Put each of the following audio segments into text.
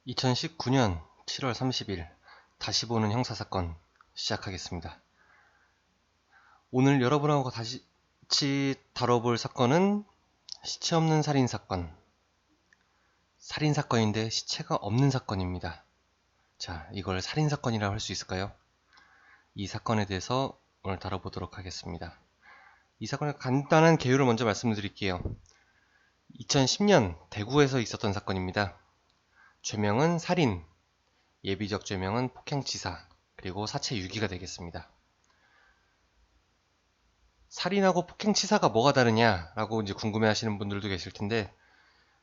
2019년 7월 30일 다시 보는 형사사건 시작하겠습니다. 오늘 여러분하고 다시 다뤄볼 사건은 시체 없는 살인사건. 살인사건인데 시체가 없는 사건입니다. 자, 이걸 살인사건이라고 할 수 있을까요? 이 사건에 대해서 오늘 다뤄보도록 하겠습니다. 이 사건의 간단한 개요를 먼저 말씀드릴게요. 2010년 대구에서 있었던 사건입니다. 죄명은 살인, 예비적 죄명은 폭행치사, 그리고 사체 유기가 되겠습니다. 살인하고 폭행치사가 뭐가 다르냐라고 이제 궁금해하시는 분들도 계실 텐데,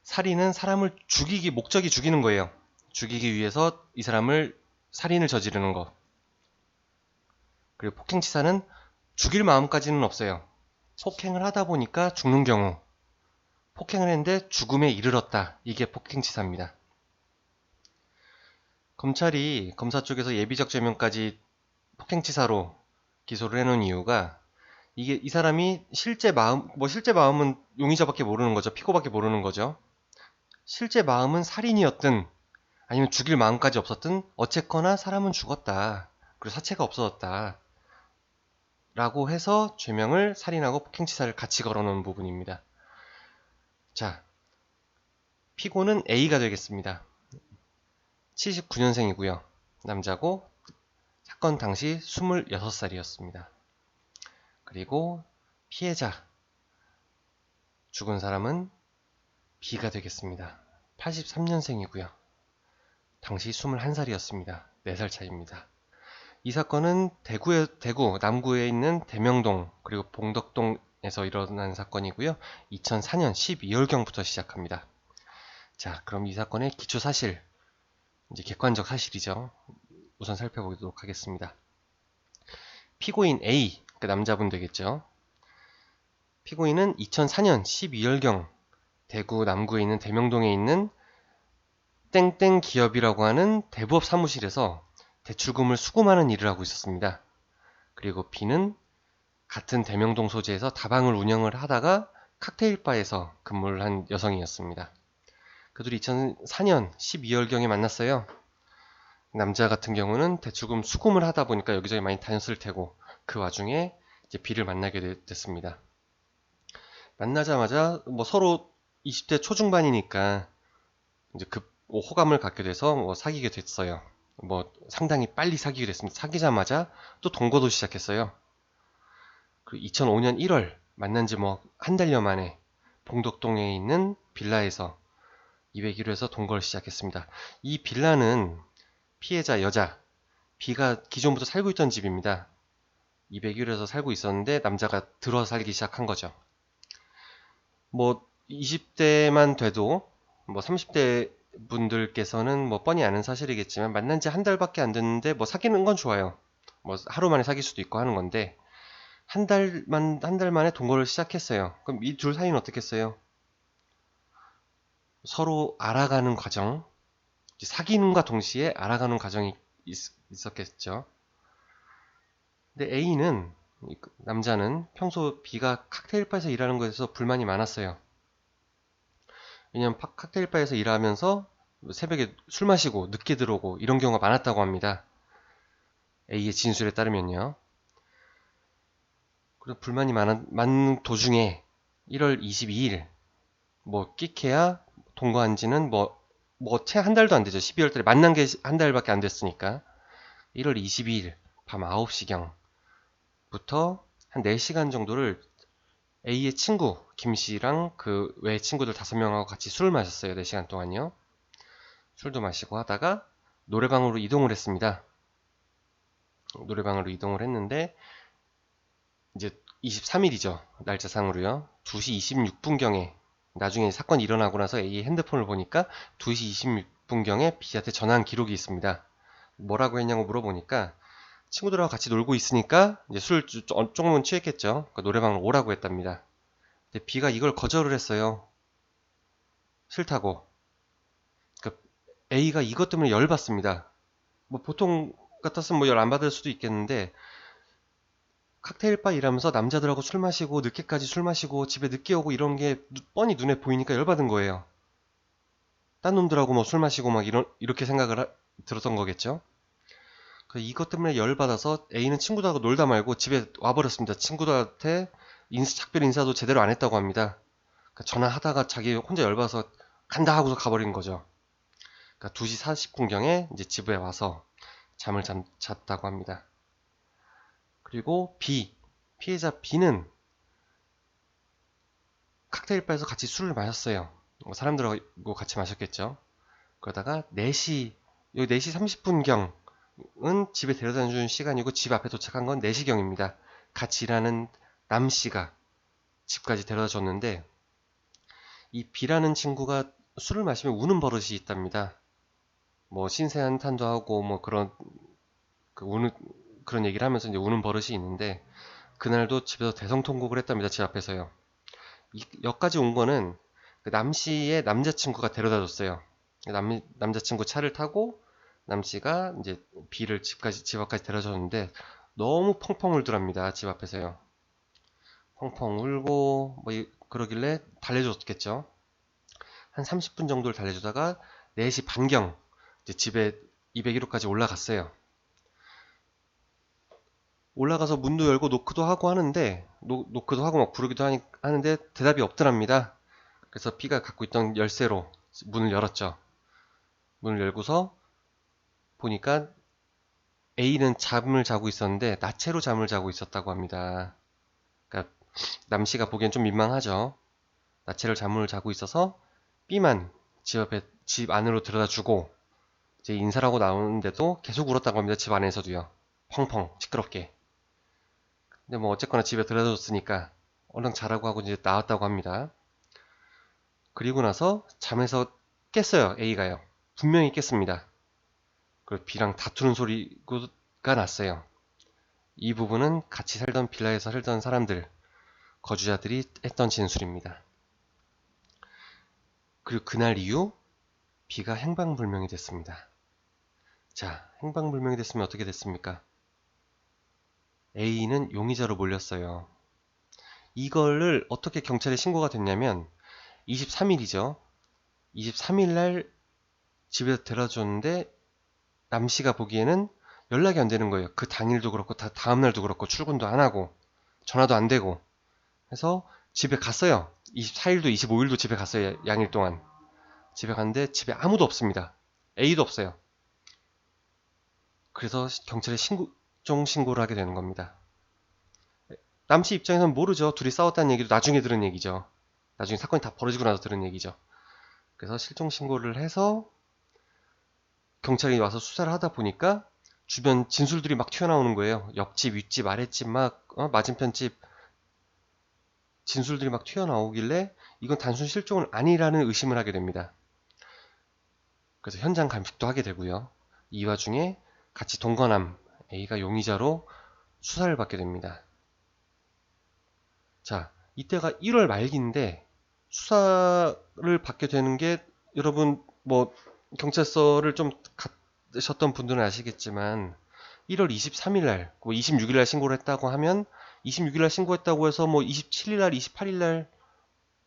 살인은 사람을 죽이기, 목적이 죽이는 거예요. 죽이기 위해서 이 사람을 살인을 저지르는 거. 그리고 폭행치사는 죽일 마음까지는 없어요. 폭행을 하다 보니까 죽는 경우, 폭행을 했는데 죽음에 이르렀다. 이게 폭행치사입니다. 검찰이 검사 쪽에서 예비적 죄명까지 폭행치사로 기소를 해놓은 이유가, 이게 이 사람이 실제 마음은 용의자밖에 모르는 거죠. 피고밖에 모르는 거죠. 실제 마음은 살인이었든 아니면 죽일 마음까지 없었든 어쨌거나 사람은 죽었다. 그리고 사체가 없어졌다. 라고 해서 죄명을 살인하고 폭행치사를 같이 걸어놓은 부분입니다. 자, 피고는 A가 되겠습니다. 79년생이고요. 남자고 사건 당시 26살이었습니다. 그리고 피해자, 죽은 사람은 B가 되겠습니다. 83년생이고요. 당시 21살이었습니다. 4살 차이입니다. 이 사건은 대구 남구에 있는 대명동 그리고 봉덕동에서 일어난 사건이고요. 2004년 12월경부터 시작합니다. 자, 그럼 이 사건의 기초 사실, 이제 객관적 사실이죠. 우선 살펴보도록 하겠습니다. 피고인 A, 그 남자분 되겠죠. 피고인은 2004년 12월경 대구 남구에 있는 대명동에 있는 땡땡 기업이라고 하는 대부업 사무실에서 대출금을 수금하는 일을 하고 있었습니다. 그리고 B는 같은 대명동 소재에서 다방을 운영을 하다가 칵테일바에서 근무를 한 여성이었습니다. 그들이 2004년 12월경에 만났어요. 남자 같은 경우는 대출금 수금을 하다 보니까 여기저기 많이 다녔을 테고, 그 와중에 이제 B를 만나게 됐습니다. 만나자마자 서로 20대 초중반이니까 이제 호감을 갖게 돼서 사귀게 됐어요. 상당히 빨리 사귀게 됐습니다. 사귀자마자 또 동거도 시작했어요. 그리고 2005년 1월 만난 지 한 달여 만에 봉덕동에 있는 빌라에서 201호에서 동거를 시작했습니다. 이 빌라는 피해자 여자 B가 기존부터 살고 있던 집입니다. 201호에서 살고 있었는데 남자가 들어 살기 시작한 거죠. 20대만 돼도 30대 분들께서는 뻔히 아는 사실이겠지만, 만난 지 한 달밖에 안 됐는데 사귀는 건 좋아요. 하루 만에 사귈 수도 있고 하는 건데, 한 달 만에 동거를 시작했어요. 그럼 이 둘 사이는 어떻겠어요? 서로 알아가는 과정, 사귀는과 동시에 알아가는 과정이 있었겠죠. 근데 A는, 남자는 평소 B가 칵테일바에서 일하는 것에서 불만이 많았어요. 왜냐면 칵테일바에서 일하면서 새벽에 술 마시고 늦게 들어오고 이런 경우가 많았다고 합니다. A의 진술에 따르면요. 그래서 불만이 많은 도중에 1월 22일, 끼케야 동거한 지는 채 한 달도 안 되죠. 12월 달에 만난 게 한 달밖에 안 됐으니까. 1월 22일 밤 9시경부터 한 4시간 정도를 A의 친구 김 씨랑 그 외 친구들 5명하고 같이 술을 마셨어요. 4시간 동안요. 술도 마시고 하다가 노래방으로 이동을 했습니다. 노래방으로 이동을 했는데, 이제 23일이죠. 날짜상으로요. 2시 26분경에, 나중에 사건이 일어나고 나서 A의 핸드폰을 보니까 2시 26분경에 B한테 전화한 기록이 있습니다. 뭐라고 했냐고 물어보니까, 친구들하고 같이 놀고 있으니까 이제 술 조금은 취했겠죠. 그러니까 노래방을 오라고 했답니다. 근데 B가 이걸 거절을 했어요. 싫다고. 그러니까 A가 이것 때문에 열받습니다. 보통 같았으면 열 안 받을 수도 있겠는데, 칵테일바 일하면서 남자들하고 술 마시고 늦게까지 술 마시고 집에 늦게 오고 이런 게 뻔히 눈에 보이니까 열받은 거예요. 딴 놈들하고 뭐 술 마시고 막 이렇게 생각을 들었던 거겠죠. 이것 때문에 열받아서 A는 친구들하고 놀다 말고 집에 와버렸습니다. 친구들한테 작별 인사도 제대로 안 했다고 합니다. 전화하다가 자기 혼자 열받아서 간다 하고서 가버린 거죠. 2시 40분경에 이제 집에 와서 잠을 잤다고 합니다. 그리고 피해자 B는 칵테일 바에서 같이 술을 마셨어요. 사람들하고 같이 마셨겠죠. 그러다가 4시 30분경은 집에 데려다 주는 시간이고 집 앞에 도착한 건 4시경입니다. 같이 일하는 남씨가 집까지 데려다 줬는데 이 B라는 친구가 술을 마시면 우는 버릇이 있답니다. 뭐 신세한탄도 하고 뭐 그런 그런 얘기를 하면서 이제 우는 버릇이 있는데 그날도 집에서 대성통곡을 했답니다. 집 앞에서요. 여기까지 온 거는 그 남씨의 남자친구가 데려다 줬어요. 남자친구 차를 타고 남씨가 이제 B를 집 앞까지 데려다 줬는데 너무 펑펑 울더랍니다. 집 앞에서요. 펑펑 울고 뭐 그러길래 달래줬겠죠. 한 30분 정도를 달래주다가 4시 반경 이제 집에 201호까지 올라갔어요. 올라가서 문도 열고 노크도 하고 하는데 노크도 하고 막 부르기도 하는데 대답이 없더랍니다. 그래서 B가 갖고 있던 열쇠로 문을 열었죠. 문을 열고서 보니까 A는 잠을 자고 있었는데 나체로 잠을 자고 있었다고 합니다. 그러니까 남씨가 보기엔 좀 민망하죠. 나체로 잠을 자고 있어서 B만 집 안으로 들여다 주고 이제 인사를 하고 나오는데도 계속 울었다고 합니다. 집 안에서도요. 펑펑 시끄럽게. 근데 뭐 어쨌거나 집에 들여다 줬으니까 얼른 자라고 하고 이제 나왔다고 합니다. 그리고 나서 잠에서 깼어요. A가요. 분명히 깼습니다. 그리고 B랑 다투는 소리가 났어요. 이 부분은 같이 살던 빌라에서 살던 사람들, 거주자들이 했던 진술입니다. 그리고 그날 이후 B가 행방불명이 됐습니다. 자, 행방불명이 됐으면 어떻게 됐습니까? A는 용의자로 몰렸어요. 이거를 어떻게 경찰에 신고가 됐냐면 23일이죠. 23일 날 집에 데려다 줬는데 남씨가 보기에는 연락이 안 되는 거예요. 그 당일도 그렇고 다음 날도 그렇고 출근도 안 하고 전화도 안 되고 해서 집에 갔어요. 24일도 25일도 집에 갔어요. 양일 동안. 집에 갔는데 집에 아무도 없습니다. A도 없어요. 그래서 경찰에 신고를 하게 되는 겁니다. 남씨 입장에서는 모르죠. 둘이 싸웠다는 얘기도 나중에 들은 얘기죠. 나중에 사건이 다 벌어지고 나서 들은 얘기죠. 그래서 실종 신고를 해서 경찰이 와서 수사를 하다 보니까 주변 진술들이 막 튀어나오는 거예요. 옆집, 윗집, 아랫집 맞은편 집 진술들이 막 튀어나오길래 이건 단순 실종은 아니라는 의심을 하게 됩니다. 그래서 현장 감식도 하게 되고요. 이 와중에 같이 동거남 A가 용의자로 수사를 받게 됩니다. 자, 이때가 1월 말기인데 수사를 받게 되는 게 여러분 뭐 경찰서를 좀 가셨던 분들은 아시겠지만 1월 23일 날, 26일 날 신고를 했다고 하면 26일 날 신고했다고 해서 뭐 27일 날, 28일 날,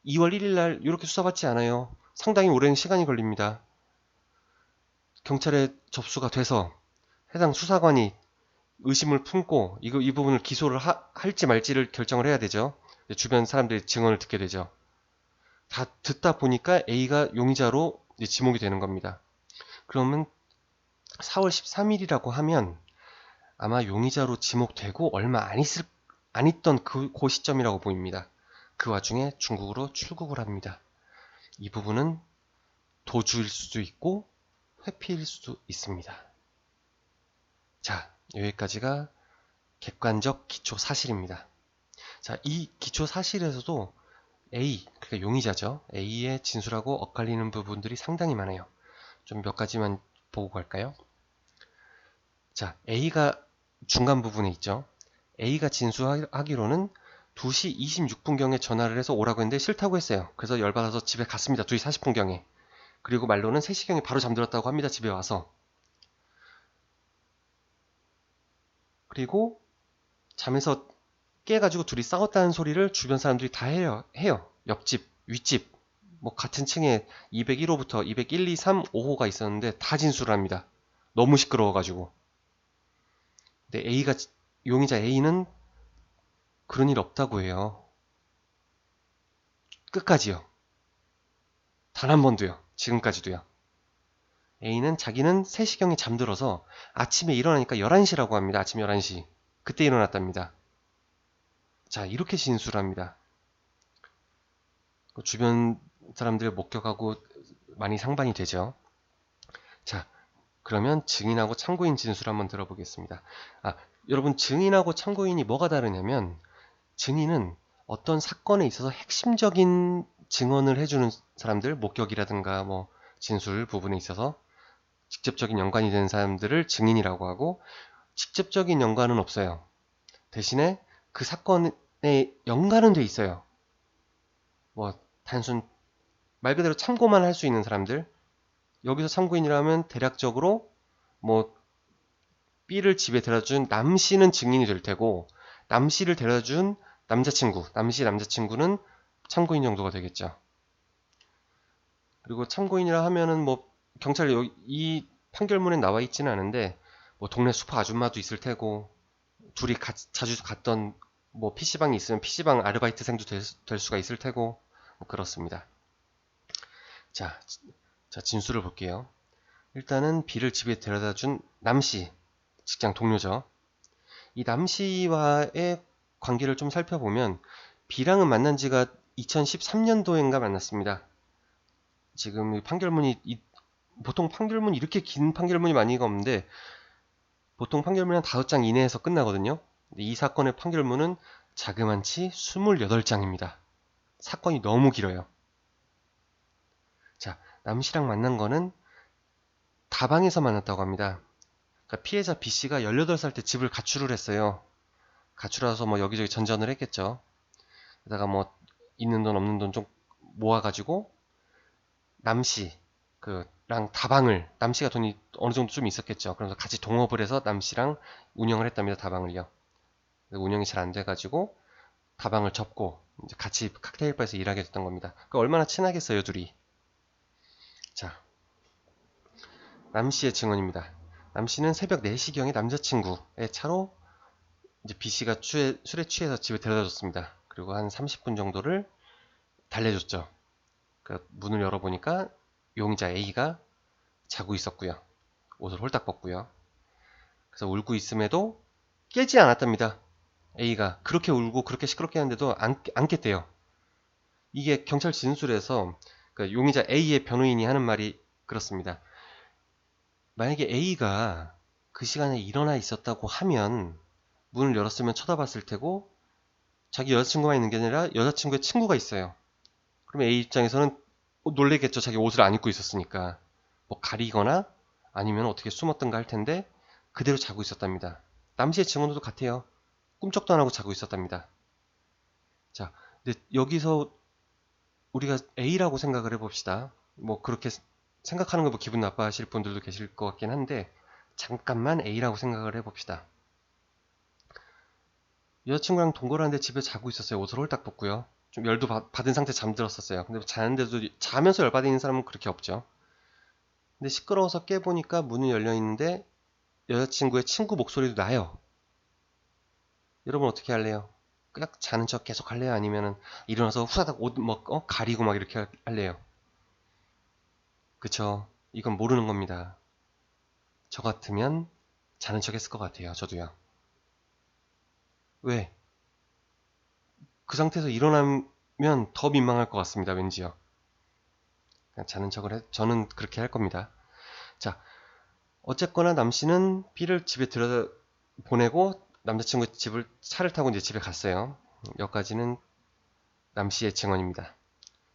2월 1일 날 이렇게 수사받지 않아요. 상당히 오랜 시간이 걸립니다. 경찰에 접수가 돼서 해당 수사관이 의심을 품고 이 부분을 기소를 할지 말지를 결정을 해야 되죠. 주변 사람들의 증언을 듣게 되죠. 다 듣다 보니까 A가 용의자로 지목이 되는 겁니다. 그러면 4월 13일이라고 하면 아마 용의자로 지목되고 얼마 안 있던 그 시점이라고 보입니다. 그 와중에 중국으로 출국을 합니다. 이 부분은 도주일 수도 있고 회피일 수도 있습니다. 자, 여기까지가 객관적 기초 사실입니다. 자, 이 기초 사실에서도 A, 그러니까 용의자죠. A의 진술하고 엇갈리는 부분들이 상당히 많아요. 좀 몇 가지만 보고 갈까요? 자, A가 중간 부분에 있죠. A가 진술하기로는 2시 26분경에 전화를 해서 오라고 했는데 싫다고 했어요. 그래서 열받아서 집에 갔습니다. 2시 40분경에. 그리고 말로는 3시경에 바로 잠들었다고 합니다. 집에 와서. 그리고 잠에서 깨가지고 둘이 싸웠다는 소리를 주변 사람들이 다 해요. 옆집, 윗집, 뭐 같은 층에 201호부터 201, 2, 3, 5호가 있었는데 다 진술을 합니다. 너무 시끄러워가지고. 근데 용의자 A는 그런 일 없다고 해요. 끝까지요. 단 한 번도요. 지금까지도요. A는 자기는 3시경에 잠들어서 아침에 일어나니까 11시라고 합니다. 아침 11시. 그때 일어났답니다. 자, 이렇게 진술합니다. 주변 사람들의 목격하고 많이 상반이 되죠. 자, 그러면 증인하고 참고인 진술 한번 들어보겠습니다. 여러분, 증인하고 참고인이 뭐가 다르냐면, 증인은 어떤 사건에 있어서 핵심적인 증언을 해주는 사람들, 목격이라든가 뭐 진술 부분에 있어서 직접적인 연관이 되는 사람들을 증인이라고 하고, 직접적인 연관은 없어요. 대신에 그 사건에 연관은 돼 있어요. 뭐 단순 말 그대로 참고만 할 수 있는 사람들. 여기서 참고인이라면 대략적으로 뭐 B를 집에 데려다준 남씨는 증인이 될 테고, 남씨를 데려다준 남씨 남자친구는 참고인 정도가 되겠죠. 그리고 참고인이라 하면은 뭐 경찰 이 판결문에 나와 있지는 않은데 뭐 동네 슈퍼 아줌마도 있을 테고, 둘이 자주 갔던 뭐 PC방이 있으면 PC방 아르바이트생도 될 수가 있을 테고, 뭐 그렇습니다. 자, 진술을 볼게요. 일단은 B를 집에 데려다 준 남씨, 직장 동료죠. 이 남씨와의 관계를 좀 살펴보면 B랑은 만난 지가 2013년도인가 만났습니다. 지금 보통 판결문이 이렇게 긴 판결문이 많이가 없는데 보통 판결문이 한 5장 이내에서 끝나거든요. 근데 이 사건의 판결문은 자그만치 28장입니다. 사건이 너무 길어요. 자, 남씨랑 만난 거는 다방에서 만났다고 합니다. 그러니까 피해자 B씨가 18살 때 집을 가출을 했어요. 가출해서 뭐 여기저기 전전을 했겠죠. 게다가 뭐 있는 돈 없는 돈 좀 모아가지고 남씨 랑 다방을, 남씨가 돈이 어느 정도 좀 있었겠죠. 그래서 같이 동업을 해서 남씨랑 운영을 했답니다. 다방을요. 운영이 잘 안 돼가지고 다방을 접고 이제 같이 칵테일 바에서 일하게 됐던 겁니다. 얼마나 친하겠어요, 둘이. 자, 남씨의 증언입니다. 남씨는 새벽 4시경에 남자친구의 차로 이제 B씨가 술에 취해서 집에 데려다 줬습니다. 그리고 한 30분 정도를 달래줬죠. 문을 열어보니까 용의자 A가 자고 있었고요. 옷을 홀딱 벗고요. 그래서 울고 있음에도 깨지 않았답니다. A가 그렇게 울고 그렇게 시끄럽게 하는데도 안 깼대요. 이게 경찰 진술에서 용의자 A의 변호인이 하는 말이 그렇습니다. 만약에 A가 그 시간에 일어나 있었다고 하면 문을 열었으면 쳐다봤을 테고, 자기 여자친구만 있는 게 아니라 여자친구의 친구가 있어요. 그러면 A 입장에서는 놀래겠죠. 자기 옷을 안 입고 있었으니까. 뭐 가리거나 아니면 어떻게 숨었던가 할 텐데 그대로 자고 있었답니다. 남씨의 증언도 같아요. 꿈쩍도 안 하고 자고 있었답니다. 자, 근데 여기서 우리가 A라고 생각을 해봅시다. 뭐 그렇게 생각하는 거 뭐 기분 나빠하실 분들도 계실 것 같긴 한데 잠깐만 A라고 생각을 해봅시다. 여자친구랑 동거하는데 집에 자고 있었어요. 옷을 홀딱 벗고요. 좀 열도 받은 상태 잠들었었어요. 근데 자는데도 자면서 열받는 사람은 그렇게 없죠. 근데 시끄러워서 깨보니까 문이 열려 있는데 여자친구의 친구 목소리도 나요. 여러분 어떻게 할래요? 그냥 자는 척 계속 할래요? 아니면은 일어나서 후다닥 옷 가리고 막 이렇게 할래요? 그쵸? 이건 모르는 겁니다. 저 같으면 자는 척 했을 것 같아요. 저도요. 왜? 그 상태에서 일어나면 더 민망할 것 같습니다. 왠지요. 그냥 자는 저는 그렇게 할 겁니다. 자, 어쨌거나 남씨는 B를 집에 들여 보내고 남자친구 차를 타고 이제 집에 갔어요. 여기까지는 남씨의 증언입니다.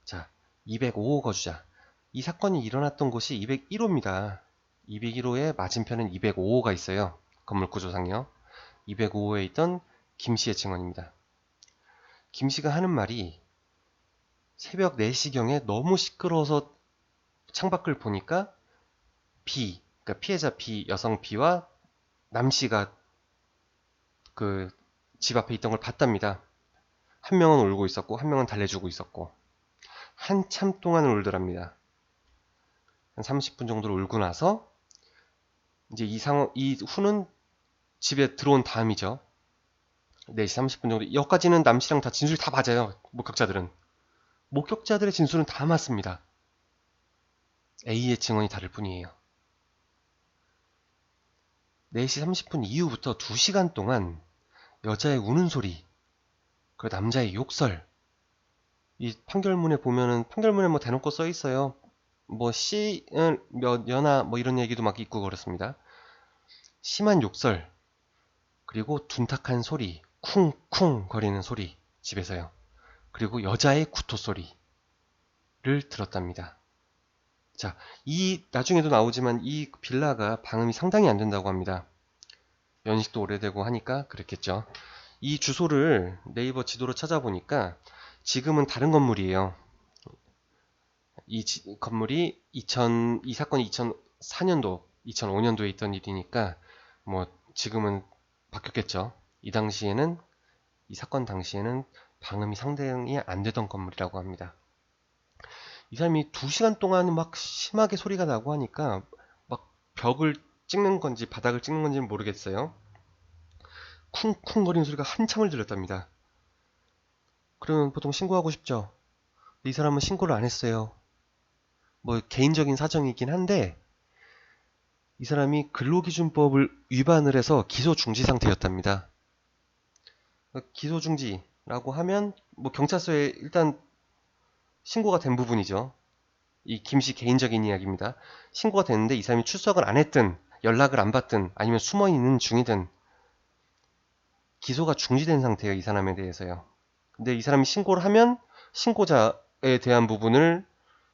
자, 205호 거주자. 이 사건이 일어났던 곳이 201호입니다. 201호의 맞은편엔 205호가 있어요. 건물 구조상요. 205호에 있던 김씨의 증언입니다. 김씨가 하는 말이 새벽 4시경에 너무 시끄러워서 창밖을 보니까 그러니까 피해자 B, 여성 B와 남씨가 집 앞에 있던 걸 봤답니다. 한 명은 울고 있었고 한 명은 달래주고 있었고, 한참 동안을 울더랍니다. 한 30분 정도를 울고 나서 이제 이 후는 집에 들어온 다음이죠. 4시 30분 정도. 여기까지는 남씨랑 다 진술이 다 맞아요. 목격자들은. 목격자들의 진술은 다 맞습니다. A의 증언이 다를 뿐이에요. 4시 30분 이후부터 2시간 동안 여자의 우는 소리, 그 남자의 욕설, 이 판결문에 보면은, 판결문에 뭐 대놓고 써 있어요. 뭐 씨는 몇 여나 뭐 이런 얘기도 막 있고 그렇습니다. 심한 욕설, 그리고 둔탁한 소리, 쿵쿵 거리는 소리, 집에서요. 그리고 여자의 구토 소리를 들었답니다. 자, 나중에도 나오지만 이 빌라가 방음이 상당히 안 된다고 합니다. 연식도 오래되고 하니까 그랬겠죠. 이 주소를 네이버 지도로 찾아보니까 지금은 다른 건물이에요. 건물이 이 사건이 2004년도, 2005년도에 있던 일이니까 뭐 지금은 바뀌었겠죠. 이 사건 당시에는 방음이 상당히 안 되던 건물이라고 합니다. 이 사람이 2시간 동안 막 심하게 소리가 나고 하니까 막 벽을 찍는 건지 바닥을 찍는 건지는 모르겠어요. 쿵쿵거리는 소리가 한참을 들렸답니다. 그러면 보통 신고하고 싶죠. 이 사람은 신고를 안 했어요. 뭐 개인적인 사정이긴 한데 이 사람이 근로기준법을 위반을 해서 기소중지 상태였답니다. 기소중지라고 하면 뭐 경찰서에 일단 신고가 된 부분이죠. 이 김씨 개인적인 이야기입니다. 신고가 됐는데 이 사람이 출석을 안 했든 연락을 안 받든 아니면 숨어 있는 중이든 기소가 중지된 상태예요. 이 사람에 대해서요. 근데 이 사람이 신고를 하면 신고자에 대한 부분을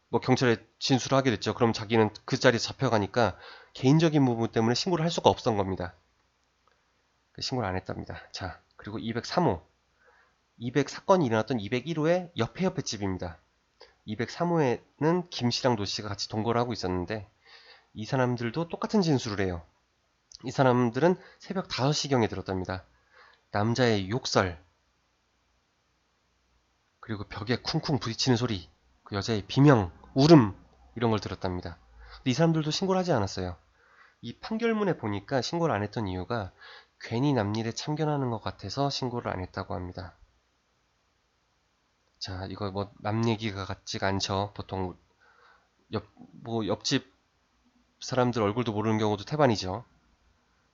뭐 경찰에 진술을 하게 됐죠. 그럼 자기는 그 자리에 잡혀가니까 개인적인 부분 때문에 신고를 할 수가 없었던 겁니다. 신고를 안 했답니다. 자, 그리고 203호. 사건이 일어났던 201호의 옆에 집입니다. 203호에는 김씨랑 노씨가 같이 동거를 하고 있었는데 이 사람들도 똑같은 진술을 해요. 이 사람들은 새벽 5시경에 들었답니다. 남자의 욕설, 그리고 벽에 쿵쿵 부딪히는 소리, 그 여자의 비명, 울음 이런 걸 들었답니다. 근데 이 사람들도 신고를 하지 않았어요. 이 판결문에 보니까 신고를 안 했던 이유가 괜히 남일에 참견하는 것 같아서 신고를 안 했다고 합니다. 자, 이거 뭐 남 얘기가 같지가 않죠. 보통 옆집 사람들 얼굴도 모르는 경우도 태반이죠.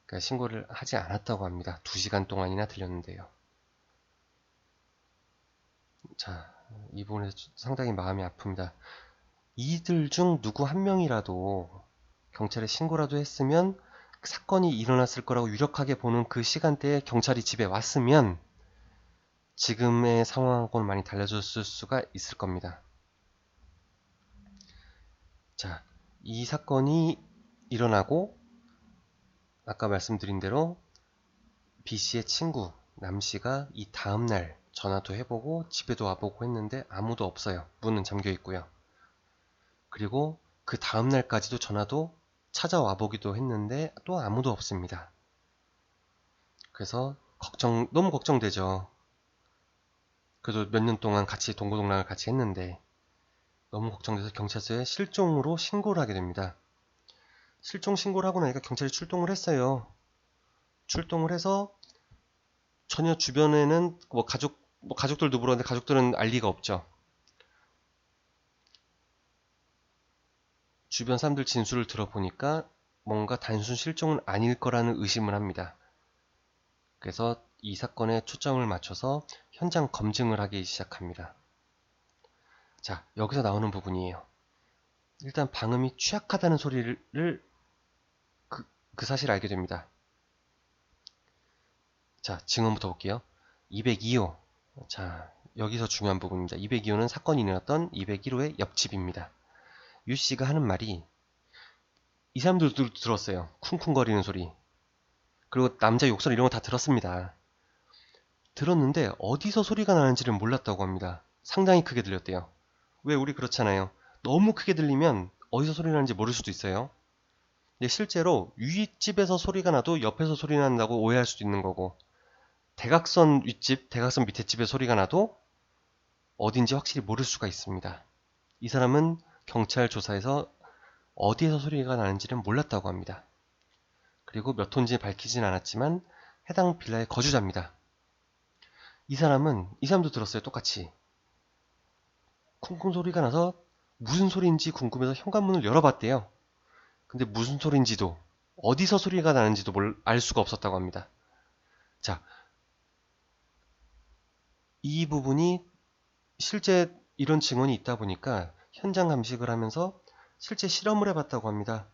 그러니까 신고를 하지 않았다고 합니다. 2시간 동안이나 들렸는데요. 자, 이 부분에서 상당히 마음이 아픕니다. 이들 중 누구 한 명이라도 경찰에 신고라도 했으면 사건이 일어났을 거라고 유력하게 보는 그 시간대에 경찰이 집에 왔으면 지금의 상황하고는 많이 달라졌을 수가 있을 겁니다. 자, 이 사건이 일어나고 아까 말씀드린 대로 B씨의 친구 남씨가 이 다음날 전화도 해보고 집에도 와보고 했는데 아무도 없어요. 문은 잠겨 있고요. 그리고 그 다음날까지도 전화도 찾아와 보기도 했는데 또 아무도 없습니다. 그래서 너무 걱정되죠. 그래도 몇 년 동안 같이 동고동락을 같이 했는데 너무 걱정돼서 경찰서에 실종으로 신고를 하게 됩니다. 실종 신고를 하고 나니까 경찰이 출동을 했어요. 출동을 해서 전혀 주변에는 가족들도 물었는데 가족들은 알 리가 없죠. 주변 사람들 진술을 들어보니까 뭔가 단순 실종은 아닐 거라는 의심을 합니다. 그래서 이 사건에 초점을 맞춰서 현장 검증을 하기 시작합니다. 자, 여기서 나오는 부분이에요. 일단 방음이 취약하다는 소리를 그 사실을 알게 됩니다. 자, 증언부터 볼게요. 202호. 자, 여기서 중요한 부분입니다. 202호는 사건이 일어났던 201호의 옆집입니다. 유씨가 하는 말이 이 사람들도 들었어요. 쿵쿵거리는 소리. 그리고 남자 욕설 이런 거 다 들었습니다. 들었는데 어디서 소리가 나는지를 몰랐다고 합니다. 상당히 크게 들렸대요. 왜 우리 그렇잖아요. 너무 크게 들리면 어디서 소리 나는지 모를 수도 있어요. 근데 실제로 윗집에서 소리가 나도 옆에서 소리 난다고 오해할 수도 있는 거고 대각선 윗집, 대각선 밑에 집에 소리가 나도 어딘지 확실히 모를 수가 있습니다. 이 사람은 경찰 조사에서 어디에서 소리가 나는지는 몰랐다고 합니다. 그리고 몇 호인지 밝히진 않았지만 해당 빌라의 거주자입니다. 이 사람도 들었어요. 똑같이. 쿵쿵 소리가 나서 무슨 소리인지 궁금해서 현관문을 열어봤대요. 근데 무슨 소리인지도 어디서 소리가 나는지도 알 수가 없었다고 합니다. 자, 이 부분이 실제 이런 증언이 있다 보니까 현장 감식을 하면서 실제 실험을 해봤다고 합니다.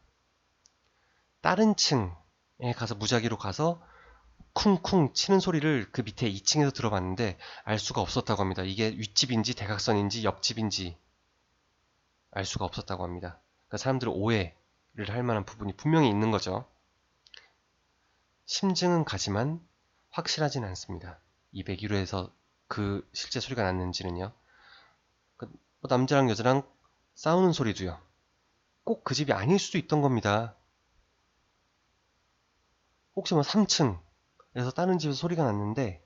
다른 층에 가서 무작위로 가서 쿵쿵 치는 소리를 그 밑에 2층에서 들어봤는데 알 수가 없었다고 합니다. 이게 윗집인지 대각선인지 옆집인지 알 수가 없었다고 합니다. 그러니까 사람들은 오해를 할 만한 부분이 분명히 있는 거죠. 심증은 가지만 확실하진 않습니다. 201호에서 그 실제 소리가 났는지는요. 남자랑 여자랑 싸우는 소리도요. 꼭 그 집이 아닐 수도 있던 겁니다. 혹시 3층에서 다른 집에서 소리가 났는데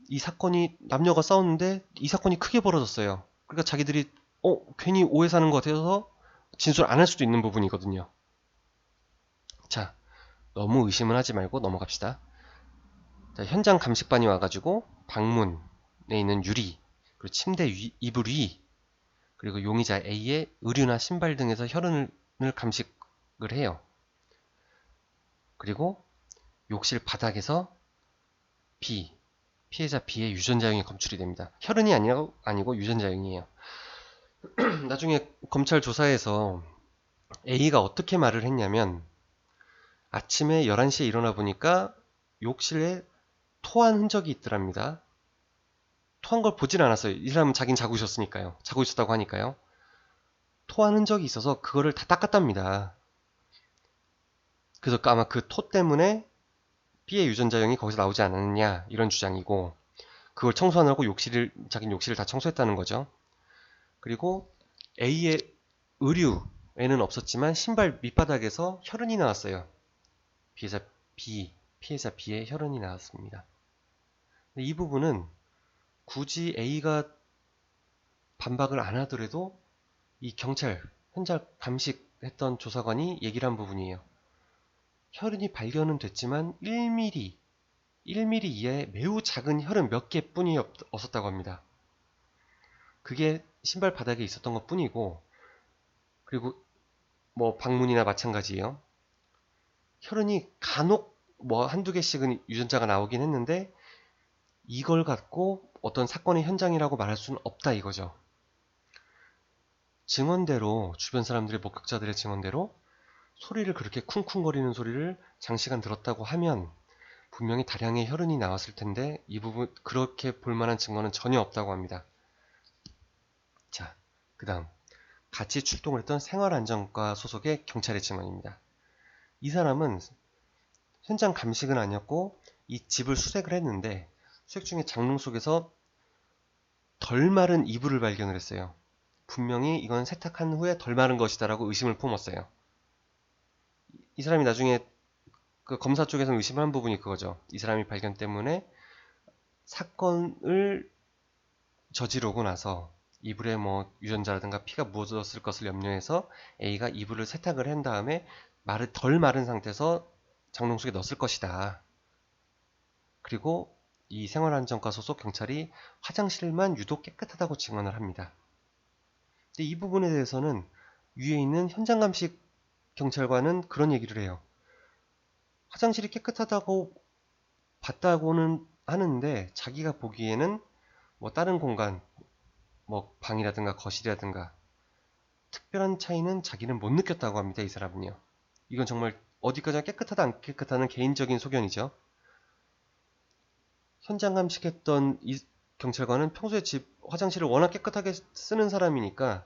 이 사건이 남녀가 싸웠는데 이 사건이 크게 벌어졌어요. 그러니까 자기들이 괜히 오해 사는 것 같아서 진술 안 할 수도 있는 부분이거든요. 자, 너무 의심을 하지 말고 넘어갑시다. 자, 현장 감식반이 와가지고 방문에 있는 유리, 그리고 침대 이불 위, 그리고 용의자 A의 의류나 신발 등에서 혈흔을 감식을 해요. 그리고 욕실 바닥에서 피해자 B의 유전자형이 검출이 됩니다. 혈흔이 아니고 유전자형이에요. 나중에 검찰 조사에서 A가 어떻게 말을 했냐면 아침에 11시에 일어나 보니까 욕실에 토한 흔적이 있더랍니다. 토한 걸 보진 않았어요. 이 사람은 자긴 자고 있었으니까요. 자고 있었다고 하니까요. 토한 흔적이 있어서 그거를 다 닦았답니다. 그래서 아마 그 토 때문에 B의 유전자형이 거기서 나오지 않았느냐 이런 주장이고 그걸 청소하느라고 자긴 욕실을 다 청소했다는 거죠. 그리고 A의 의류에는 없었지만 신발 밑바닥에서 혈흔이 나왔어요. 피해자 B의 혈흔이 나왔습니다. 이 부분은 굳이 A가 반박을 안 하더라도 이 경찰 현장 감식했던 조사관이 얘기를 한 부분이에요. 혈흔이 발견은 됐지만 1mm 이하의 매우 작은 혈흔 몇 개뿐이 없었다고 합니다. 그게 신발 바닥에 있었던 것 뿐이고 그리고 방문이나 마찬가지예요. 혈흔이 간혹 한두 개씩은 유전자가 나오긴 했는데 이걸 갖고 어떤 사건의 현장이라고 말할 수는 없다 이거죠. 증언대로 주변 사람들의 목격자들의 증언대로 소리를 그렇게 쿵쿵거리는 소리를 장시간 들었다고 하면 분명히 다량의 혈흔이 나왔을 텐데 이 부분 그렇게 볼만한 증거는 전혀 없다고 합니다. 자, 그 다음 같이 출동을 했던 생활안전과 소속의 경찰의 증언입니다. 이 사람은 현장 감식은 아니었고 이 집을 수색을 했는데 수색 중에 장롱 속에서 덜 마른 이불을 발견을 했어요. 분명히 이건 세탁한 후에 덜 마른 것이다라고 의심을 품었어요. 이 사람이 나중에 그 검사 쪽에서는 의심한 부분이 그거죠. 이 사람이 발견 때문에 사건을 저지르고 나서 이불에 유전자라든가 피가 묻었을 것을 염려해서 A가 이불을 세탁을 한 다음에 덜 마른 상태에서 장롱 속에 넣었을 것이다. 그리고 이 생활안전과 소속 경찰이 화장실만 유독 깨끗하다고 증언을 합니다. 근데 이 부분에 대해서는 위에 있는 현장감식 경찰관은 그런 얘기를 해요. 화장실이 깨끗하다고 봤다고는 하는데 자기가 보기에는 다른 공간, 방이라든가 거실이라든가 특별한 차이는 자기는 못 느꼈다고 합니다. 이 사람은요. 이건 정말 어디까지나 깨끗하다 안 깨끗하다는 개인적인 소견이죠. 현장 감식했던 이 경찰관은 평소에 집 화장실을 워낙 깨끗하게 쓰는 사람이니까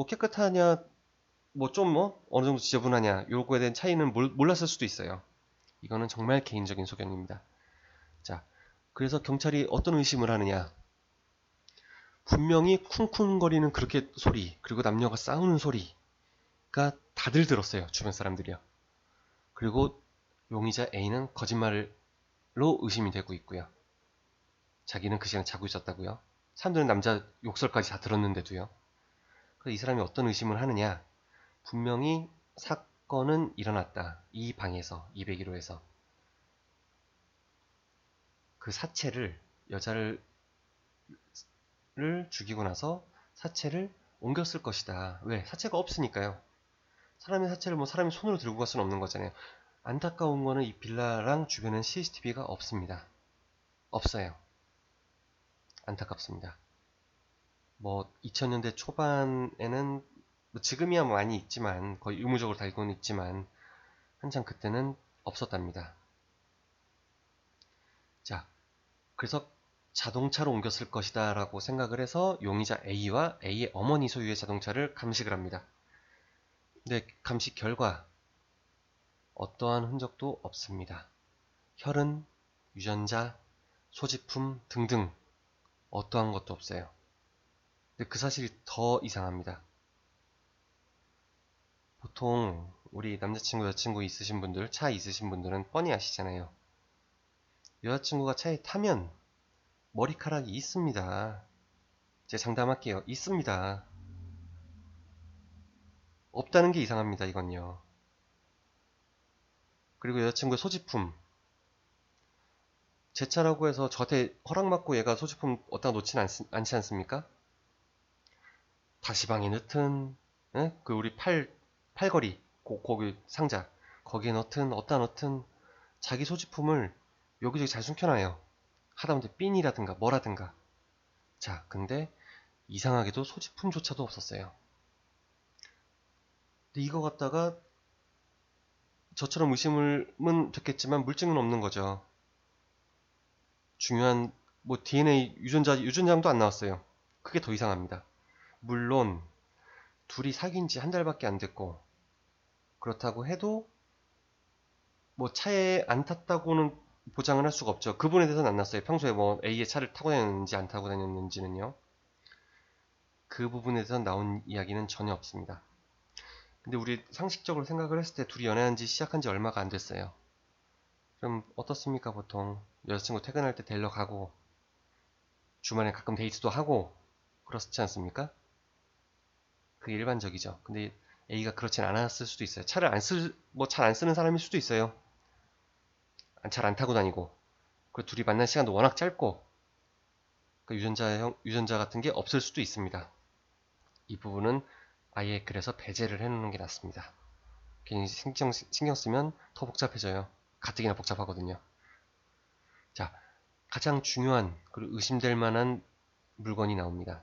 깨끗하냐 어느 정도 지저분하냐 요거에 대한 차이는 몰랐을 수도 있어요. 이거는 정말 개인적인 소견입니다. 자, 그래서 경찰이 어떤 의심을 하느냐. 분명히 쿵쿵거리는 그렇게 소리 그리고 남녀가 싸우는 소리가 다들 들었어요. 주변 사람들이요. 그리고 용의자 A는 거짓말로 의심이 되고 있고요. 자기는 그 시간에 자고 있었다고요. 사람들은 남자 욕설까지 다 들었는데도요. 그래서 이 사람이 어떤 의심을 하느냐. 분명히 사건은 일어났다. 이 방에서 201호에서 그 사체를 여자를 죽이고 나서 사체를 옮겼을 것이다. 왜? 사체가 없으니까요. 사람의 사체를 뭐 사람이 손으로 들고 갈 수는 없는 거잖아요. 안타까운 거는 이 빌라랑 주변엔 CCTV가 없습니다. 없어요. 안타깝습니다. 뭐 2000년대 초반에는 뭐 지금이야 많이 있지만 거의 의무적으로 달고는 있지만 한창 그때는 없었답니다. 자, 그래서 자동차로 옮겼을 것이다 라고 생각을 해서 용의자 A와 A의 어머니 소유의 자동차를 감식을 합니다. 근데 감식 결과 어떠한 흔적도 없습니다. 혈흔, 유전자, 소지품 등등 어떠한 것도 없어요. 근데 그 사실이 더 이상합니다. 보통 우리 남자친구, 여자친구 있으신 분들, 차 있으신 분들은 뻔히 아시잖아요. 여자친구가 차에 타면 머리카락이 있습니다. 제가 장담할게요. 있습니다. 없다는 게 이상합니다. 이건요. 그리고 여자친구의 소지품. 제 차라고 해서 저한테 허락받고 얘가 소지품 어디다 놓진 않지 않습니까? 다시방에 넣든, 예? 그 우리 팔걸이, 거기 상자, 거기에 넣든, 어디다 넣든, 자기 소지품을 여기저기 잘 숨겨놔요. 하다못해 핀이라든가 뭐라든가. 자, 근데 이상하게도 소지품조차도 없었어요. 근데 이거 갖다가 저처럼 의심은 됐겠지만 물증은 없는 거죠. 중요한 뭐 DNA 유전장도 안 나왔어요. 그게 더 이상합니다. 물론 둘이 사귄 지 한 달밖에 안 됐고 그렇다고 해도 뭐 차에 안 탔다고는 보장을 할 수가 없죠. 그분에 대해서는 안 났어요. 평소에 뭐 A의 차를 타고 다녔는지 안 타고 다녔는지는요. 그 부분에 대해서 나온 이야기는 전혀 없습니다. 근데 우리 상식적으로 생각을 했을 때 둘이 연애한 지 시작한 지 얼마가 안 됐어요. 그럼 어떻습니까? 보통 여자친구 퇴근할 때 데리러 가고 주말에 가끔 데이트도 하고 그렇지 않습니까? 그게 일반적이죠. 근데 A가 그렇진 않았을 수도 있어요. 차를 뭐 잘 안 쓰는 사람일 수도 있어요. 잘 안 타고 다니고. 그리고 둘이 만난 시간도 워낙 짧고, 그 유전자 같은 게 없을 수도 있습니다. 이 부분은 아예 그래서 배제를 해놓는 게 낫습니다. 괜히 신경 쓰면 더 복잡해져요. 가뜩이나 복잡하거든요. 자, 가장 중요한, 그리고 의심될 만한 물건이 나옵니다.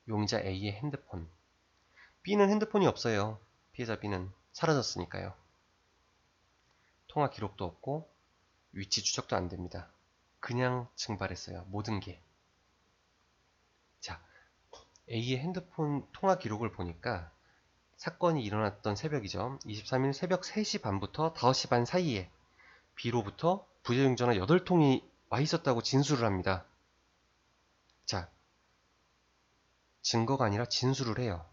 용의자 A의 핸드폰. B는 핸드폰이 없어요. 피해자 B는 사라졌으니까요. 통화 기록도 없고 위치 추적도 안 됩니다. 그냥 증발했어요. 모든 게. 자, A의 핸드폰 통화 기록을 보니까 사건이 일어났던 새벽이죠. 23일 새벽 3시 반부터 5시 반 사이에 B로부터 부재중 전화 8통이 와 있었다고 진술을 합니다. 자, 증거가 아니라 진술을 해요.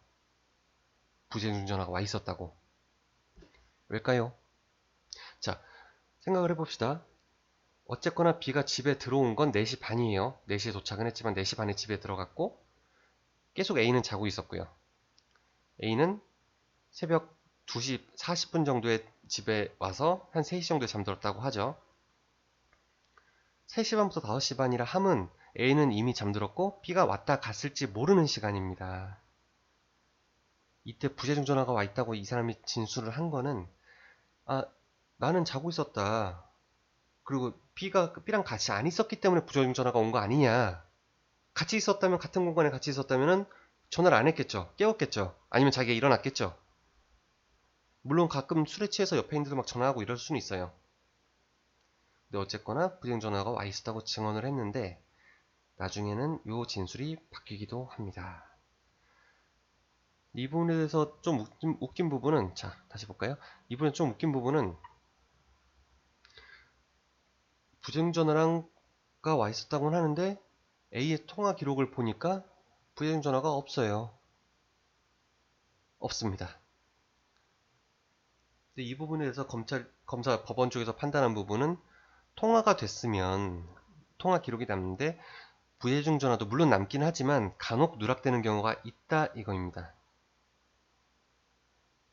부재중 전화가 와 있었다고. 왜일까요? 자, 생각을 해봅시다. 어쨌거나 B가 집에 들어온 건 4시 반이에요. 4시에 도착은 했지만 4시 반에 집에 들어갔고 계속 A는 자고 있었고요. A는 새벽 2시 40분 정도에 집에 와서 한 3시 정도에 잠들었다고 하죠. 3시 반부터 5시 반이라 함은 A는 이미 잠들었고 B가 왔다 갔을지 모르는 시간입니다. 이때 부재중 전화가 와 있다고 이 사람이 진술을 한 거는 나는 자고 있었다. 그리고 B랑 같이 안 있었기 때문에 부재중 전화가 온 거 아니냐. 같이 있었다면 같은 공간에 같이 있었다면 전화를 안 했겠죠. 깨웠겠죠. 아니면 자기가 일어났겠죠. 물론 가끔 술에 취해서 옆에 있는데도 막 전화하고 이럴 수는 있어요. 근데 어쨌거나 부재중 전화가 와 있었다고 증언을 했는데 나중에는 이 진술이 바뀌기도 합니다. 이 부분에 대해서 좀 웃긴 부분은 자 다시 볼까요? 이 부분에 좀 웃긴 부분은 부재중 전화가 와 있었다고는 하는데 A의 통화 기록을 보니까 부재중 전화가 없어요. 없습니다. 근데 이 부분에 대해서 검사, 법원 쪽에서 판단한 부분은 통화가 됐으면 통화 기록이 남는데 부재중 전화도 물론 남긴 하지만 간혹 누락되는 경우가 있다 이거입니다.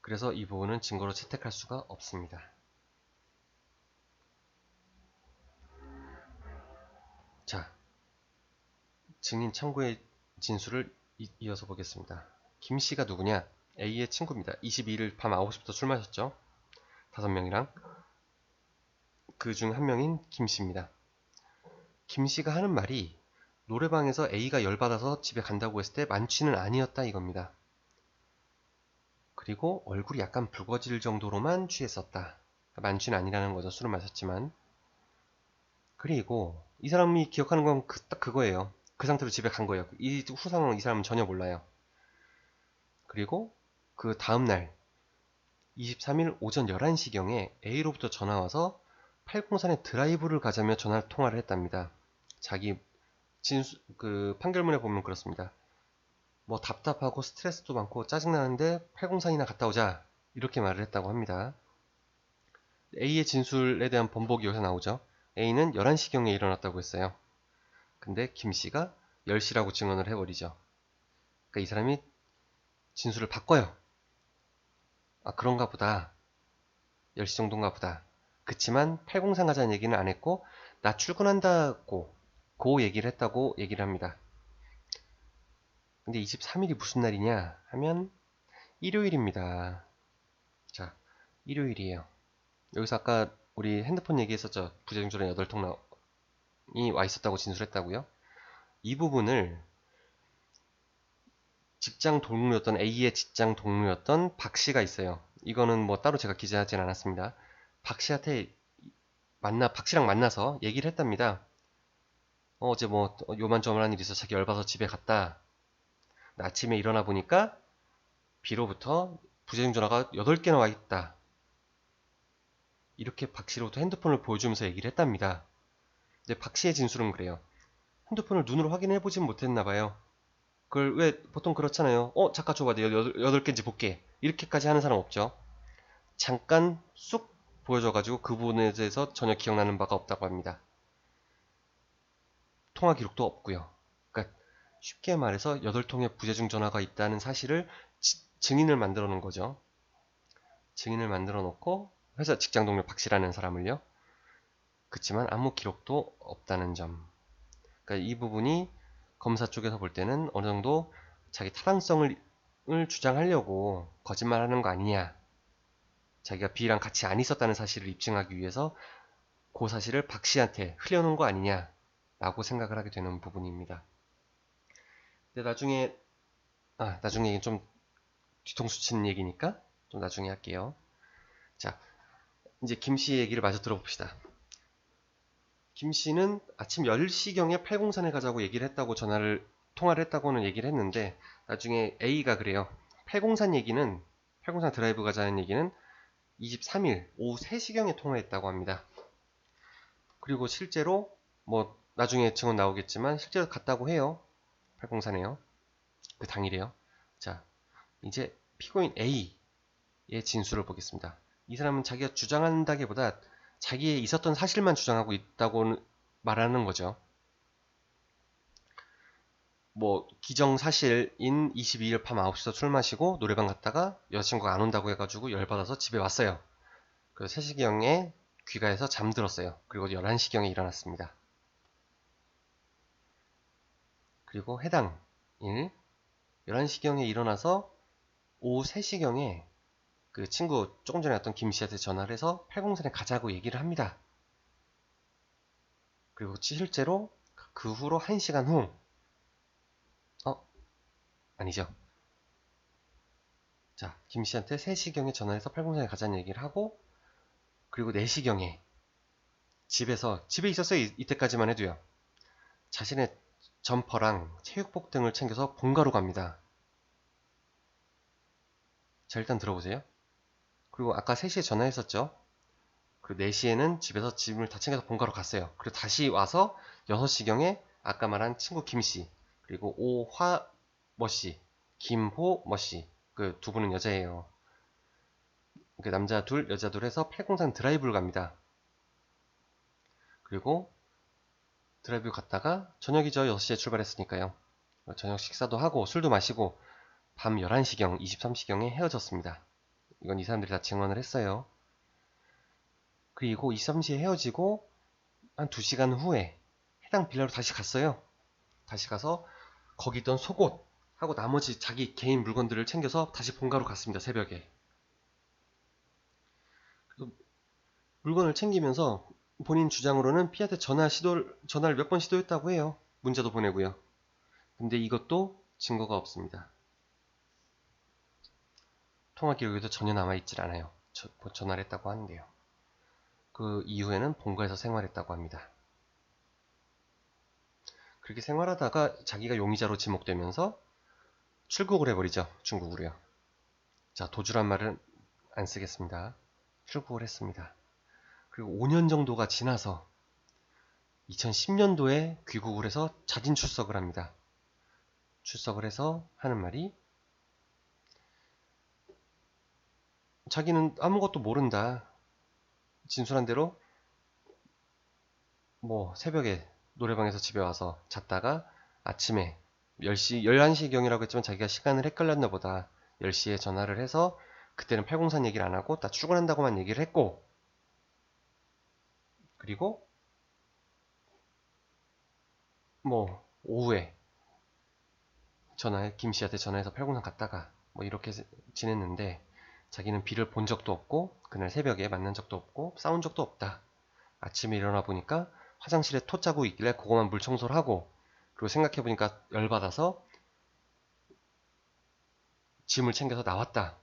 그래서 이 부분은 증거로 채택할 수가 없습니다. 자, 증인 청구의 진술을 이어서 보겠습니다. 김씨가 누구냐? A의 친구입니다. 22일 밤 9시부터 술 마셨죠? 5명이랑. 그 중 한 명인 김씨입니다. 김씨가 하는 말이 노래방에서 A가 열받아서 집에 간다고 했을 때 만취는 아니었다 이겁니다. 그리고 얼굴이 약간 붉어질 정도로만 취했었다. 만취는 아니라는 거죠. 술을 마셨지만. 그리고 이 사람이 기억하는 건 딱 그거예요. 그 상태로 집에 간 거예요. 이 후상은 이 사람은 전혀 몰라요. 그리고 그 다음날 23일 오전 11시경에 A로부터 전화와서 803에 드라이브를 가자며 통화를 했답니다. 자기 그 판결문에 보면 그렇습니다. 뭐 답답하고 스트레스도 많고 짜증나는데 803이나 갔다 오자 이렇게 말을 했다고 합니다. A의 진술에 대한 번복이 여기서 나오죠. A는 11시경에 일어났다고 했어요. 근데 김씨가 10시라고 증언을 해버리죠. 그러니까 이 사람이 진술을 바꿔요. 아 그런가 보다. 10시 정도인가 보다. 그치만 803 가자는 얘기는 안 했고 나 출근한다고 그 얘기를 했다고 얘기를 합니다. 근데 23일이 무슨 날이냐 하면 일요일입니다. 자, 일요일이에요. 여기서 아까 우리 핸드폰 얘기했었죠. 부재중전화 8통이 와 있었다고 진술했다고요. 이 부분을 직장 동료였던 A의 직장 동료였던 박 씨가 있어요. 이거는 뭐 따로 제가 기재하진 않았습니다. 박 씨한테 박 씨랑 만나서 얘기를 했답니다. 어제 뭐 요만저만한 일이 있어서 자기 열받아서 집에 갔다. 아침에 일어나 보니까 B로부터 부재중 전화가 8개나 와 있다. 이렇게 박 씨로부터 핸드폰을 보여주면서 얘기를 했답니다. 근데 박 씨의 진술은 그래요. 핸드폰을 눈으로 확인해보진 못했나 봐요. 그걸 왜 보통 그렇잖아요. 잠깐 줘봐. 내가 8개인지 볼게. 이렇게까지 하는 사람 없죠. 잠깐 쑥 보여줘가지고 그 부분에 대해서 전혀 기억나는 바가 없다고 합니다. 통화 기록도 없고요. 그러니까 쉽게 말해서 8통의 부재중 전화가 있다는 사실을 증인을 만들어 놓은 거죠. 증인을 만들어 놓고 회사 직장 동료 박 씨라는 사람을요. 그치만 아무 기록도 없다는 점. 그러니까 이 부분이 검사 쪽에서 볼 때는 어느 정도 자기 타당성을 주장하려고 거짓말하는 거 아니냐. 자기가 B랑 같이 안 있었다는 사실을 입증하기 위해서 그 사실을 박 씨한테 흘려놓은 거 아니냐라고 생각을 하게 되는 부분입니다. 근데 나중에 좀 뒤통수 치는 얘기니까 좀 나중에 할게요. 자, 이제 김 씨 얘기를 마저 들어봅시다. 김 씨는 아침 10시경에 803에 가자고 얘기를 했다고 통화를 했다고는 얘기를 했는데 나중에 A가 그래요. 803 얘기는 803 드라이브 가자는 얘기는 23일 오후 3시경에 통화했다고 합니다. 그리고 실제로 뭐 나중에 증언 나오겠지만 실제로 갔다고 해요. 803에요. 그 당일에요. 자, 이제 피고인 A의 진술을 보겠습니다. 이 사람은 자기가 주장한다기보다 자기의 있었던 사실만 주장하고 있다고 말하는 거죠. 뭐 기정사실인 22일 밤 9시서 술 마시고 노래방 갔다가 여자친구가 안 온다고 해가지고 열받아서 집에 왔어요. 그래서 3시경에 귀가해서 잠들었어요. 그리고 11시경에 일어났습니다. 그리고 해당 일 11시경에 일어나서 오후 3시경에 그 친구 조금 전에 왔던 김 씨한테 전화를 해서 803에 가자고 얘기를 합니다. 그리고 실제로 그 후로 1시간 후 아니죠. 자, 김 씨한테 3시경에 전화해서 803에 가자는 얘기를 하고 그리고 4시경에 집에 있었어요. 이때까지만 해도요. 자신의 점퍼랑 체육복 등을 챙겨서 본가로 갑니다. 자, 일단 들어보세요. 그리고 아까 3시에 전화했었죠. 그리고 4시에는 집에서 짐을 다 챙겨서 본가로 갔어요. 그리고 다시 와서 6시경에 아까 말한 친구 김씨 그리고 오화머씨 김호머씨 그 두 분은 여자예요. 그 남자 둘 여자 둘 해서 803 드라이브를 갑니다. 그리고 드라이브 갔다가 저녁이죠. 6시에 출발했으니까요. 저녁 식사도 하고 술도 마시고 밤 11시경, 23시경에 헤어졌습니다. 이건 이 사람들이 다 증언을 했어요. 그리고 23시에 헤어지고 한 2시간 후에 해당 빌라로 다시 갔어요. 다시 가서 거기 있던 속옷 하고 나머지 자기 개인 물건들을 챙겨서 다시 본가로 갔습니다. 새벽에. 물건을 챙기면서 본인 주장으로는 P한테 전화를 몇 번 시도했다고 해요. 문자도 보내고요. 근데 이것도 증거가 없습니다. 통화 기록에도 전혀 남아있질 않아요. 전화를 했다고 하는데요. 그 이후에는 본가에서 생활했다고 합니다. 그렇게 생활하다가 자기가 용의자로 지목되면서 출국을 해버리죠. 중국으로요. 자, 도주란 말은 안 쓰겠습니다. 출국을 했습니다. 그리고 5년 정도가 지나서 2010년도에 귀국을 해서 자진 출석을 합니다. 출석을 해서 하는 말이 자기는 아무것도 모른다. 진술한 대로 뭐 새벽에 노래방에서 집에 와서 잤다가 아침에 10시, 11시경이라고 했지만 자기가 시간을 헷갈렸나 보다. 10시에 전화를 해서 그때는 팔공산 얘기를 안 하고 나 출근한다고만 얘기를 했고 그리고 뭐 오후에 김 씨한테 전화해서 팔공산 갔다가 뭐 이렇게 지냈는데 자기는 B를 본 적도 없고 그날 새벽에 만난 적도 없고 싸운 적도 없다. 아침에 일어나 보니까 화장실에 토 짜고 있길래 그거만 물 청소를 하고 그리고 생각해 보니까 열받아서 짐을 챙겨서 나왔다.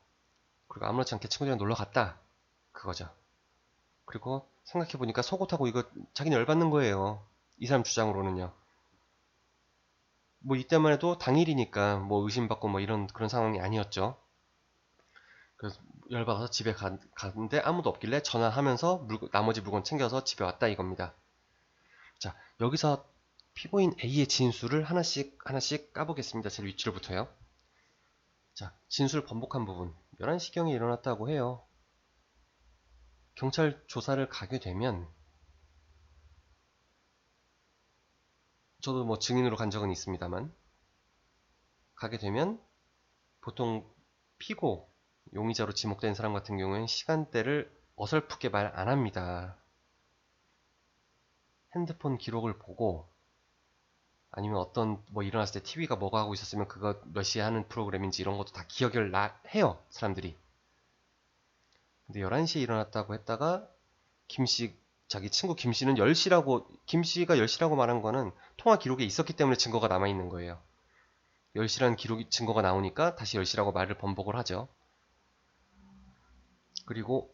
그리고 아무렇지 않게 친구들이랑 놀러 갔다. 그거죠. 그리고 생각해 보니까 속옷하고 이거 자기는 열받는 거예요. 이 사람 주장으로는요. 뭐 이때만 해도 당일이니까 뭐 의심받고 뭐 이런 그런 상황이 아니었죠. 그래서 열받아서 집에 갔는데 아무도 없길래 전화하면서 나머지 물건 챙겨서 집에 왔다 이겁니다. 자, 여기서 피고인 A의 진술을 하나씩 까보겠습니다. 제 위치로부터요. 자, 진술 번복한 부분. 11시경에 일어났다고 해요. 경찰 조사를 가게 되면 저도 뭐 증인으로 간 적은 있습니다만 가게 되면 보통 피고 용의자로 지목된 사람 같은 경우에는 시간대를 어설프게 말 안 합니다. 핸드폰 기록을 보고 아니면 어떤 뭐 일어났을 때 TV가 뭐가 하고 있었으면 그거 몇 시에 하는 프로그램인지 이런 것도 다 기억을 해요. 사람들이. 근데 11시에 일어났다고 했다가 김씨 자기 친구 김씨는 10시라고 김씨가 10시라고 말한 거는 통화 기록에 있었기 때문에 증거가 남아 있는 거예요. 10시라는 증거가 나오니까 다시 10시라고 말을 번복을 하죠. 그리고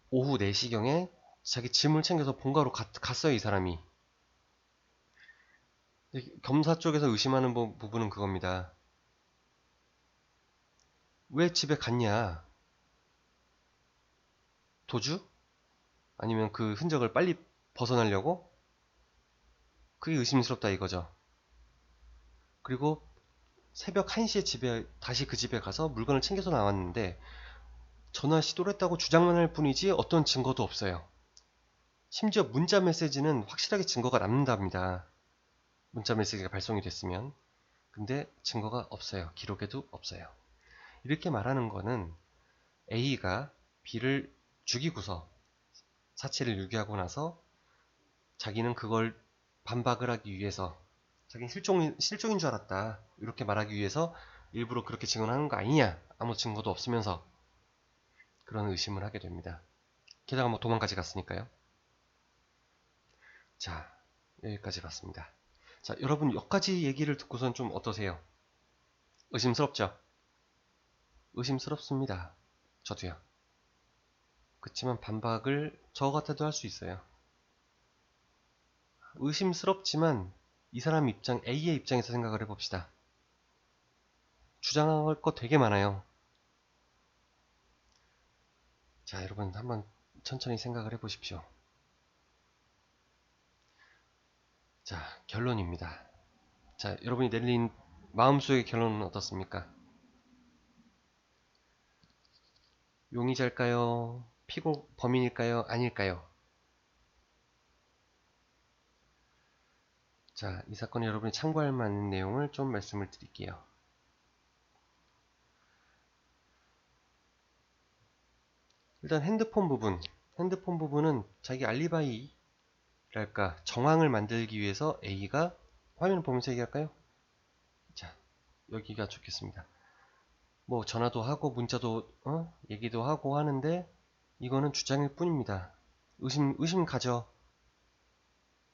오후 4시경에 자기 짐을 챙겨서 본가로 갔어요, 이 사람이. 검사 쪽에서 의심하는 부분은 그겁니다. 왜 집에 갔냐? 도주? 아니면 그 흔적을 빨리 벗어나려고? 그게 의심스럽다 이거죠. 그리고 새벽 1시에 다시 그 집에 가서 물건을 챙겨서 나왔는데 전화 시도를 했다고 주장만 할 뿐이지 어떤 증거도 없어요. 심지어 문자 메시지는 확실하게 증거가 남는답니다. 문자 메시지가 발송이 됐으면. 근데 증거가 없어요. 기록에도 없어요. 이렇게 말하는 거는 A가 B를 죽이고서 사체를 유기하고 나서 자기는 그걸 반박을 하기 위해서 자기는 실종인 줄 알았다. 이렇게 말하기 위해서 일부러 그렇게 증언하는 거 아니냐. 아무 증거도 없으면서 그런 의심을 하게 됩니다. 게다가 뭐 도망까지 갔으니까요. 자, 여기까지 봤습니다. 자, 여러분 여기까지 얘기를 듣고선 좀 어떠세요? 의심스럽죠? 의심스럽습니다. 저도요. 그렇지만 반박을 저 같아도 할 수 있어요. 의심스럽지만 이 사람 A의 입장에서 생각을 해봅시다. 주장할 거 되게 많아요. 자, 여러분 한번 천천히 생각을 해보십시오. 자, 결론입니다. 자, 여러분이 내린 마음속의 결론은 어떻습니까? 용의자일까요? 범인일까요? 아닐까요? 자, 이 사건에 여러분이 참고할 만한 내용을 좀 말씀을 드릴게요. 일단 핸드폰 부분은 자기 알리바이랄까 정황을 만들기 위해서 A가 화면을 보면서 얘기할까요? 자, 여기가 좋겠습니다. 뭐 전화도 하고 문자도 얘기도 하고 하는데 이거는 주장일 뿐입니다. 의심 가죠.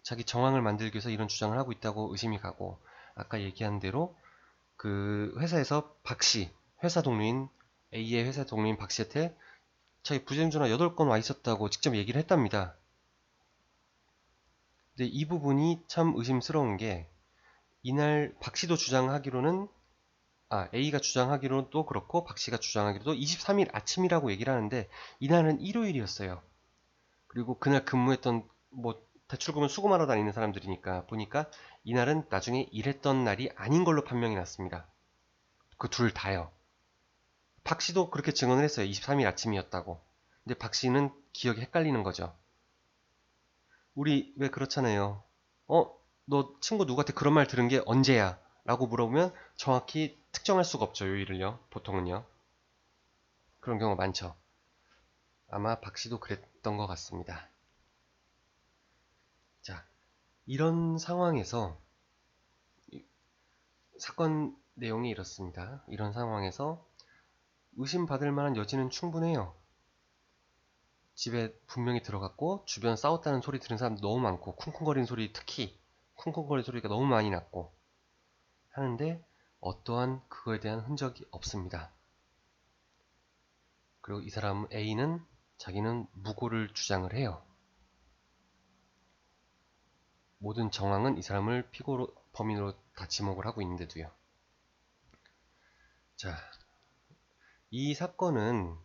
자기 정황을 만들기 위해서 이런 주장을 하고 있다고 의심이 가고, 아까 얘기한 대로 그 회사에서 박씨, 회사 동료인 A의 회사 동료인 박씨한테 자기 부재중 전화 8건 와 있었다고 직접 얘기를 했답니다. 근데 이 부분이 참 의심스러운 게, 이날 박씨도 주장하기로는 A가 주장하기로는 또 그렇고 박씨가 주장하기로도 23일 아침이라고 얘기를 하는데 이날은 일요일이었어요. 그리고 그날 근무했던 뭐 대출금을 수금하러 다니는 사람들이니까 보니까 이날은 나중에 일했던 날이 아닌 걸로 판명이 났습니다. 그 둘 다요. 박씨도 그렇게 증언을 했어요. 23일 아침이었다고. 근데 박씨는 기억이 헷갈리는 거죠. 우리 왜 그렇잖아요. 너 친구 누구한테 그런 말 들은 게 언제야? 라고 물어보면 정확히 특정할 수가 없죠. 요일을요. 보통은요. 그런 경우가 많죠. 아마 박씨도 그랬던 것 같습니다. 자, 이런 상황에서 사건 내용이 이렇습니다. 이런 상황에서 의심받을 만한 여지는 충분해요. 집에 분명히 들어갔고 주변 싸웠다는 소리 들은 사람도 너무 많고 쿵쿵거리는 소리, 특히 쿵쿵거리는 소리가 너무 많이 났고 하는데 어떠한 그거에 대한 흔적이 없습니다. 그리고 이 사람 A는 자기는 무고를 주장을 해요. 모든 정황은 이 사람을 피고로 범인으로 다 지목을 하고 있는데도요. 자, 이 사건은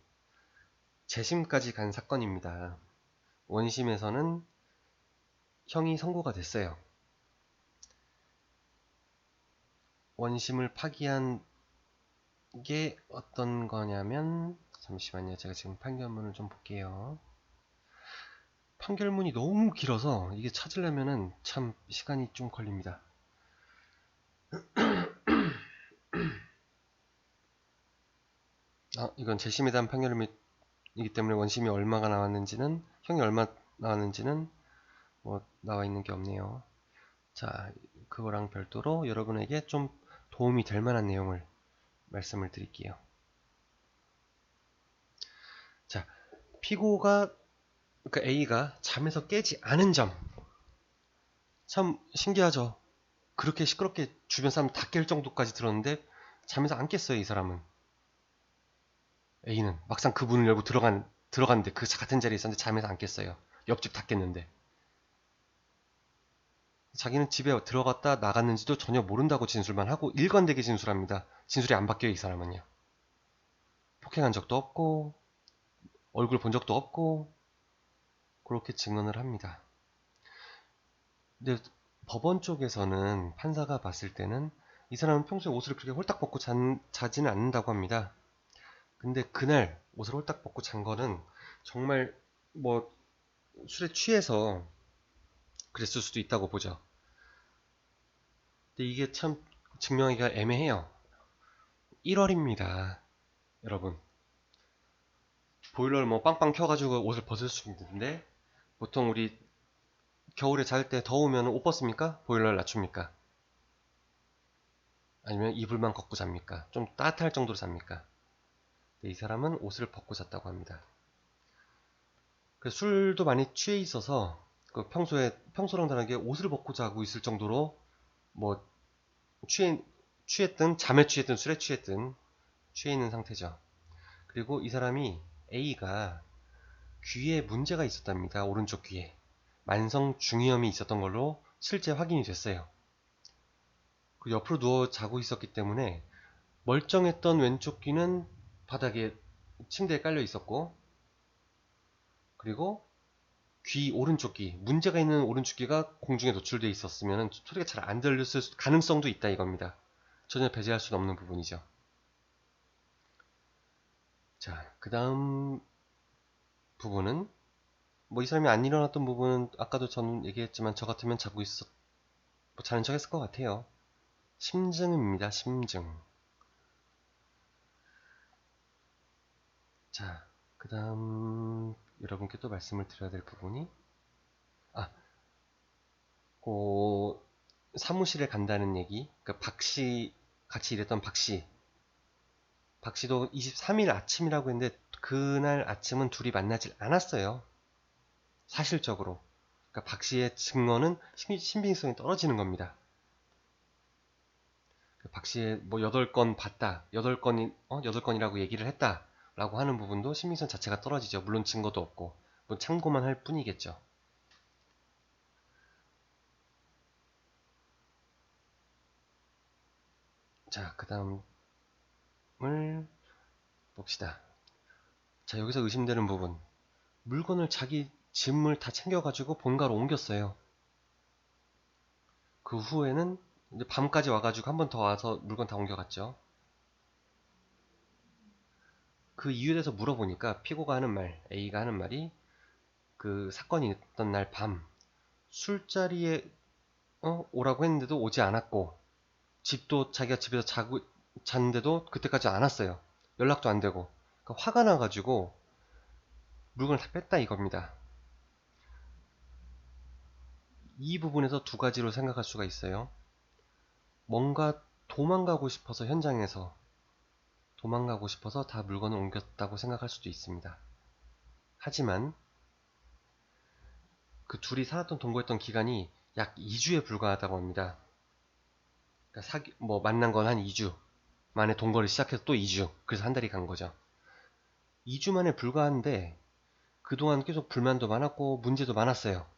재심까지 간 사건입니다. 원심에서는 형이 선고가 됐어요. 원심을 파기한 게 어떤 거냐면, 잠시만요. 제가 지금 판결문을 좀 볼게요. 판결문이 너무 길어서 이게 찾으려면은 참 시간이 좀 걸립니다. 이건 재심에 대한 판결문이기 때문에 원심이 얼마가 나왔는지는, 형이 얼마 나왔는지는 뭐 나와 있는 게 없네요. 자, 그거랑 별도로 여러분에게 좀 도움이 될 만한 내용을 말씀을 드릴게요. 자, 피고가, 그러니까 A가 잠에서 깨지 않은 점. 참 신기하죠. 그렇게 시끄럽게 주변 사람 다 깰 정도까지 들었는데 잠에서 안 깼어요, 이 사람은. A는 막상 그 문을 열고 들어갔는데 그 같은 자리에 있었는데 잠에서 안 깼어요. 옆집 다 깼는데. 자기는 집에 들어갔다 나갔는지도 전혀 모른다고 진술만 하고 일관되게 진술합니다. 진술이 안 바뀌어요, 이 사람은요. 폭행한 적도 없고 얼굴 본 적도 없고 그렇게 증언을 합니다. 근데 법원 쪽에서는 판사가 봤을 때는 이 사람은 평소에 옷을 그렇게 홀딱 벗고 자지는 않는다고 합니다. 근데 그날 옷을 홀딱 벗고 잔 거는 정말 뭐 술에 취해서 그랬을 수도 있다고 보죠. 근데 이게 참 증명하기가 애매해요. 1월입니다. 여러분. 보일러를 뭐 빵빵 켜가지고 옷을 벗을 수 있는데 보통 우리 겨울에 잘 때 더우면 옷 벗습니까? 보일러를 낮춥니까? 아니면 이불만 걷고 잡니까? 좀 따뜻할 정도로 잡니까? 이 사람은 옷을 벗고 잤다고 합니다. 술도 많이 취해 있어서 그 평소랑 다르게 옷을 벗고 자고 있을 정도로 뭐 취했든 잠에 취했든 술에 취했든 취해 있는 상태죠. 그리고 이 사람이 A가 귀에 문제가 있었답니다. 오른쪽 귀에 만성 중이염이 있었던 걸로 실제 확인이 됐어요. 그 옆으로 누워 자고 있었기 때문에 멀쩡했던 왼쪽 귀는 바닥에 침대에 깔려 있었고, 그리고 오른쪽 귀, 문제가 있는 오른쪽 귀가 공중에 노출되어 있었으면 소리가 잘 안 들렸을 가능성도 있다 이겁니다. 전혀 배제할 수는 없는 부분이죠. 자, 그 다음 부분은 뭐 이 사람이 안 일어났던 부분은 아까도 저는 얘기했지만 저 같으면 자고 뭐 자는 척 했을 것 같아요. 심증입니다. 심증. 자, 그 다음 여러분께 또 말씀을 드려야 될 부분이 그 사무실에 간다는 얘기. 그러니까 박씨 같이 일했던 박씨도 23일 아침이라고 했는데 그날 아침은 둘이 만나질 않았어요. 사실적으로. 그러니까 박씨의 증언은 신빙성이 떨어지는 겁니다. 박씨의 뭐 8건 봤다. 8건이라고 얘기를 했다. 라고 하는 부분도 신빙성 자체가 떨어지죠. 물론 증거도 없고. 뭐 참고만 할 뿐이겠죠. 자, 그 다음을 봅시다. 자, 여기서 의심되는 부분. 물건을 자기 짐을 다 챙겨가지고 본가로 옮겼어요. 그 후에는 이제 밤까지 와가지고 한 번 더 와서 물건 다 옮겨갔죠. 그 이유에 대해서 물어보니까 피고가 하는 말, A가 하는 말이 그 사건이 있던 날 밤 술자리에 오라고 했는데도 오지 않았고 집도 자기가 집에서 잤는데도 그때까지 안 왔어요. 연락도 안 되고. 그러니까 화가 나가지고 물건을 다 뺐다 이겁니다. 이 부분에서 두 가지로 생각할 수가 있어요. 뭔가 도망가고 싶어서 현장에서 도망가고 싶어서 다 물건을 옮겼다고 생각할 수도 있습니다. 하지만 그 둘이 살았던 동거했던 기간이 약 2주에 불과하다고 합니다. 그러니까 만난 건 한 2주 만에 동거를 시작해서 또 2주, 그래서 한 달이 간 거죠. 2주 만에 불과한데 그동안 계속 불만도 많았고 문제도 많았어요.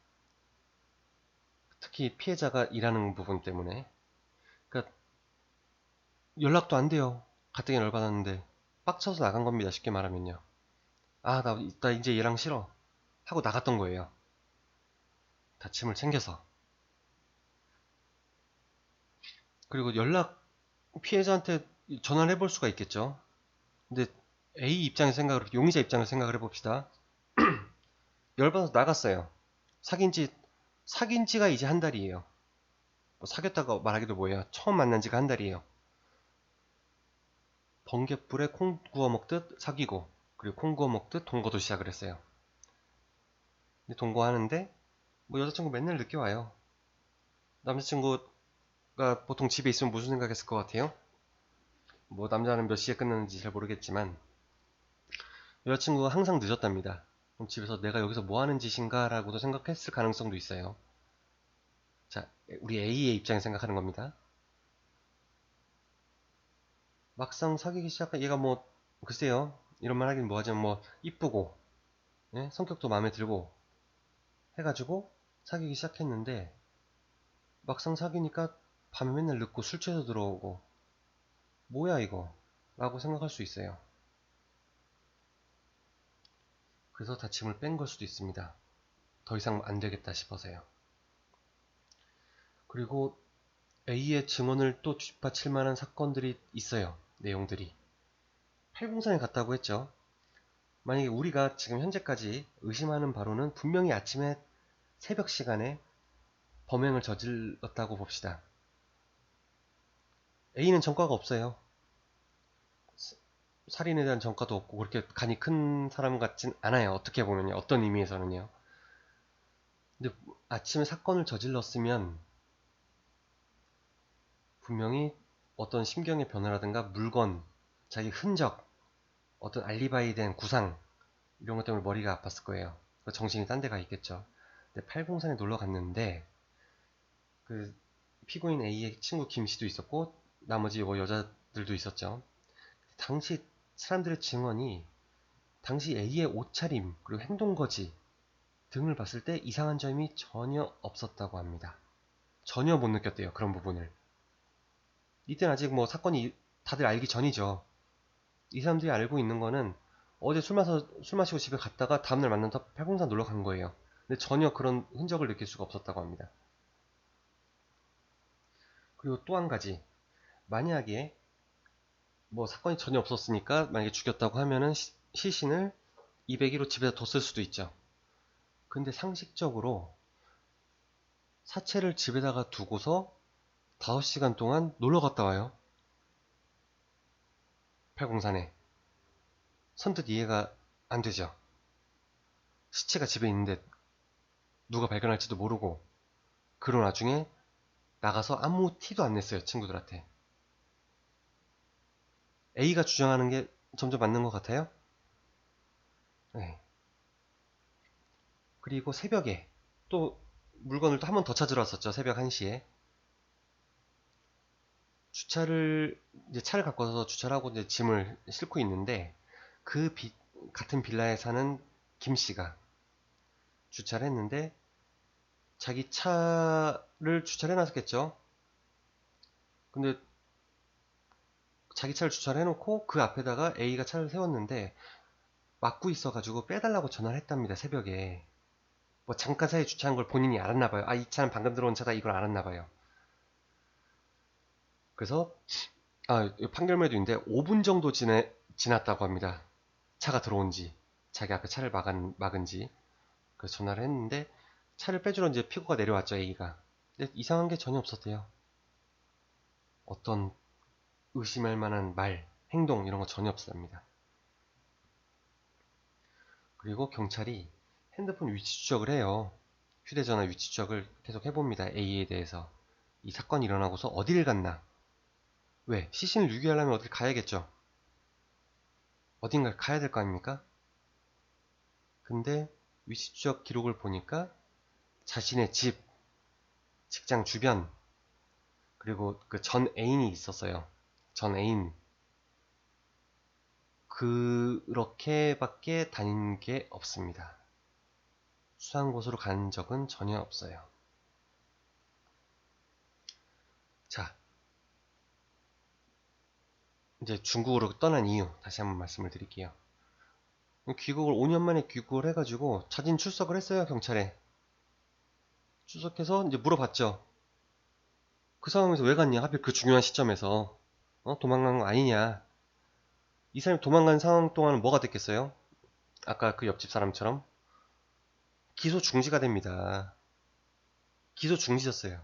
특히 피해자가 일하는 부분 때문에. 그러니까 연락도 안 돼요. 가뜩이나 열받았는데 빡쳐서 나간 겁니다. 쉽게 말하면요. 나 이제 얘랑 싫어 하고 나갔던 거예요. 다침을 챙겨서. 그리고 피해자한테 전화를 해볼 수가 있겠죠. 근데 A 입장에서 용의자 입장에서 생각을 해봅시다. 열받아서 나갔어요. 사귄 지가 이제 한 달이에요. 뭐 사귀었다고 말하기도 뭐예요. 처음 만난 지가 한 달이에요. 번갯불에 콩 구워 먹듯 사귀고, 그리고 콩 구워 먹듯 동거도 시작을 했어요. 근데 동거하는데 뭐 여자친구 맨날 늦게 와요. 남자친구가 보통 집에 있으면 무슨 생각했을 것 같아요? 뭐 남자는 몇 시에 끝나는지 잘 모르겠지만 여자친구가 항상 늦었답니다. 그럼 집에서 내가 여기서 뭐 하는 짓인가 라고도 생각했을 가능성도 있어요. 자, 우리 A의 입장에 생각하는 겁니다. 막상 사귀기 시작한 얘가 뭐 글쎄요, 이런 말 하긴 뭐하지만 뭐 이쁘고 예? 성격도 마음에 들고 해가지고 사귀기 시작했는데 막상 사귀니까 밤에 맨날 늦고 술 취해서 들어오고 뭐야 이거 라고 생각할 수 있어요. 그래서 다침을 뺀 걸 수도 있습니다. 더 이상 안 되겠다 싶어서요. 그리고 A의 증언을 또 뒷받칠 만한 사건들이 있어요. 내용들이. 팔공산에 갔다고 했죠. 만약에 우리가 지금 현재까지 의심하는 바로는 분명히 아침에 새벽 시간에 범행을 저질렀다고 봅시다. A는 전과가 없어요. 살인에 대한 전과도 없고 그렇게 간이 큰 사람 같진 않아요. 어떻게 보면요. 어떤 의미에서는요. 근데 아침에 사건을 저질렀으면 분명히 어떤 심경의 변화라든가 물건, 자기 흔적, 어떤 알리바이에 대한 구상 이런 것 때문에 머리가 아팠을 거예요. 정신이 딴 데가 있겠죠. 근데 팔공산에 놀러 갔는데 그 피고인 A의 친구 김 씨도 있었고 나머지 뭐 여자들도 있었죠. 당시 사람들의 증언이 당시 A의 옷차림 그리고 행동거지 등을 봤을 때 이상한 점이 전혀 없었다고 합니다. 전혀 못 느꼈대요. 그런 부분을. 이때는 아직 뭐 사건이 다들 알기 전이죠. 이 사람들이 알고 있는 거는 어제 술 마시고 집에 갔다가 다음날 만나서 팔공산 놀러 간 거예요. 근데 전혀 그런 흔적을 느낄 수가 없었다고 합니다. 그리고 또 한 가지. 만약에 뭐 사건이 전혀 없었으니까 만약에 죽였다고 하면은 시신을 200일로 집에다 뒀을 수도 있죠. 근데 상식적으로 사체를 집에다가 두고서 5시간 동안 놀러 갔다 와요. 팔공산에. 선뜻 이해가 안 되죠. 시체가 집에 있는데 누가 발견할지도 모르고 그런 와중에 나가서 아무 티도 안 냈어요. 친구들한테. A가 주장하는 게 점점 맞는 것 같아요. 네. 그리고 새벽에 또 물건을 또 한 번 더 찾으러 왔었죠. 새벽 1시에. 이제 차를 갖고 와서 주차를 하고 이제 짐을 싣고 있는데 같은 빌라에 사는 김 씨가 주차를 했는데 자기 차를 주차를 해놨겠죠. 근데 자기 차를 주차를 해놓고 그 앞에다가 A가 차를 세웠는데 막고 있어가지고 빼달라고 전화를 했답니다. 새벽에. 뭐 잠깐 사이에 주차한 걸 본인이 알았나봐요. 아, 이 차는 방금 들어온 차다 이걸 알았나봐요. 그래서 판결문에도 있는데 5분 정도 지났다고 합니다. 차가 들어온 지. 자기 앞에 차를 막은 지. 그래서 전화를 했는데 차를 빼주러 이제 피고가 내려왔죠. A가. 근데 이상한 게 전혀 없었대요. 어떤 의심할 만한 말, 행동 이런 거 전혀 없었답니다. 그리고 경찰이 핸드폰 위치 추적을 해요. 휴대전화 위치 추적을 계속 해봅니다. A에 대해서. 이 사건이 일어나고서 어디를 갔나? 왜? 시신을 유기하려면 어딜 가야겠죠. 어딘가 가야 될 거 아닙니까? 근데 위치 추적 기록을 보니까 자신의 집, 직장 주변, 그리고 그 전 애인이 있었어요. 전 애인. 그렇게밖에 다닌 게 없습니다. 수상한 곳으로 간 적은 전혀 없어요. 자, 이제 중국으로 떠난 이유 다시 한번 말씀을 드릴게요. 귀국을 5년 만에 귀국을 해가지고 자진 출석을 했어요. 경찰에. 출석해서 이제 물어봤죠. 그 상황에서 왜 갔냐? 하필 그 중요한 시점에서 도망간 거 아니냐? 이 사람이 도망간 상황 동안은 뭐가 됐겠어요? 아까 그 옆집 사람처럼 기소 중지가 됩니다. 기소 중지였어요.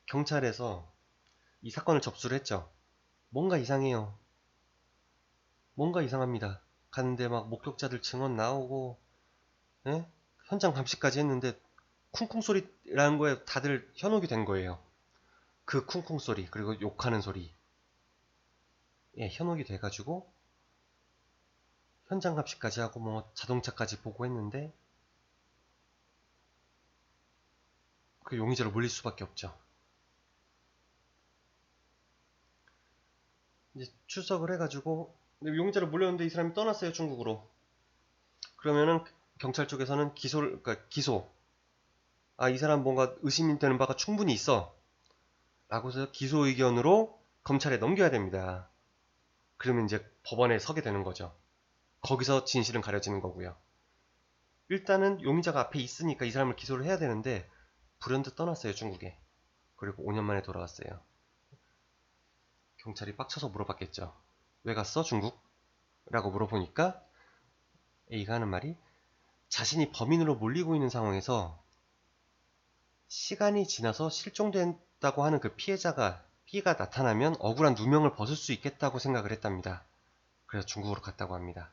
경찰에서 이 사건을 접수를 했죠. 뭔가 이상해요. 뭔가 이상합니다. 갔는데 막 목격자들 증언 나오고, 예? 현장 감시까지 했는데 쿵쿵 소리라는 거에 다들 현혹이 된 거예요. 그 쿵쿵 소리 그리고 욕하는 소리, 예, 현혹이 돼가지고 현장 감시까지 하고 뭐 자동차까지 보고 했는데 그 용의자로 몰릴 수밖에 없죠. 이제 출석을 해가지고 용의자로 몰렸는데 이 사람이 떠났어요. 중국으로. 그러면은 경찰 쪽에서는 기소. 아, 이 사람 뭔가 의심이 되는 바가 충분히 있어. 라고 해서 기소 의견으로 검찰에 넘겨야 됩니다. 그러면 이제 법원에 서게 되는 거죠. 거기서 진실은 가려지는 거고요. 일단은 용의자가 앞에 있으니까 이 사람을 기소를 해야 되는데 불현듯 떠났어요. 중국에. 그리고 5년 만에 돌아왔어요. 경찰이 빡쳐서 물어봤겠죠. 왜 갔어? 중국? 라고 물어보니까 A가 하는 말이 자신이 범인으로 몰리고 있는 상황에서 시간이 지나서 실종된다고 하는 그 피해가 나타나면 억울한 누명을 벗을 수 있겠다고 생각을 했답니다. 그래서 중국으로 갔다고 합니다.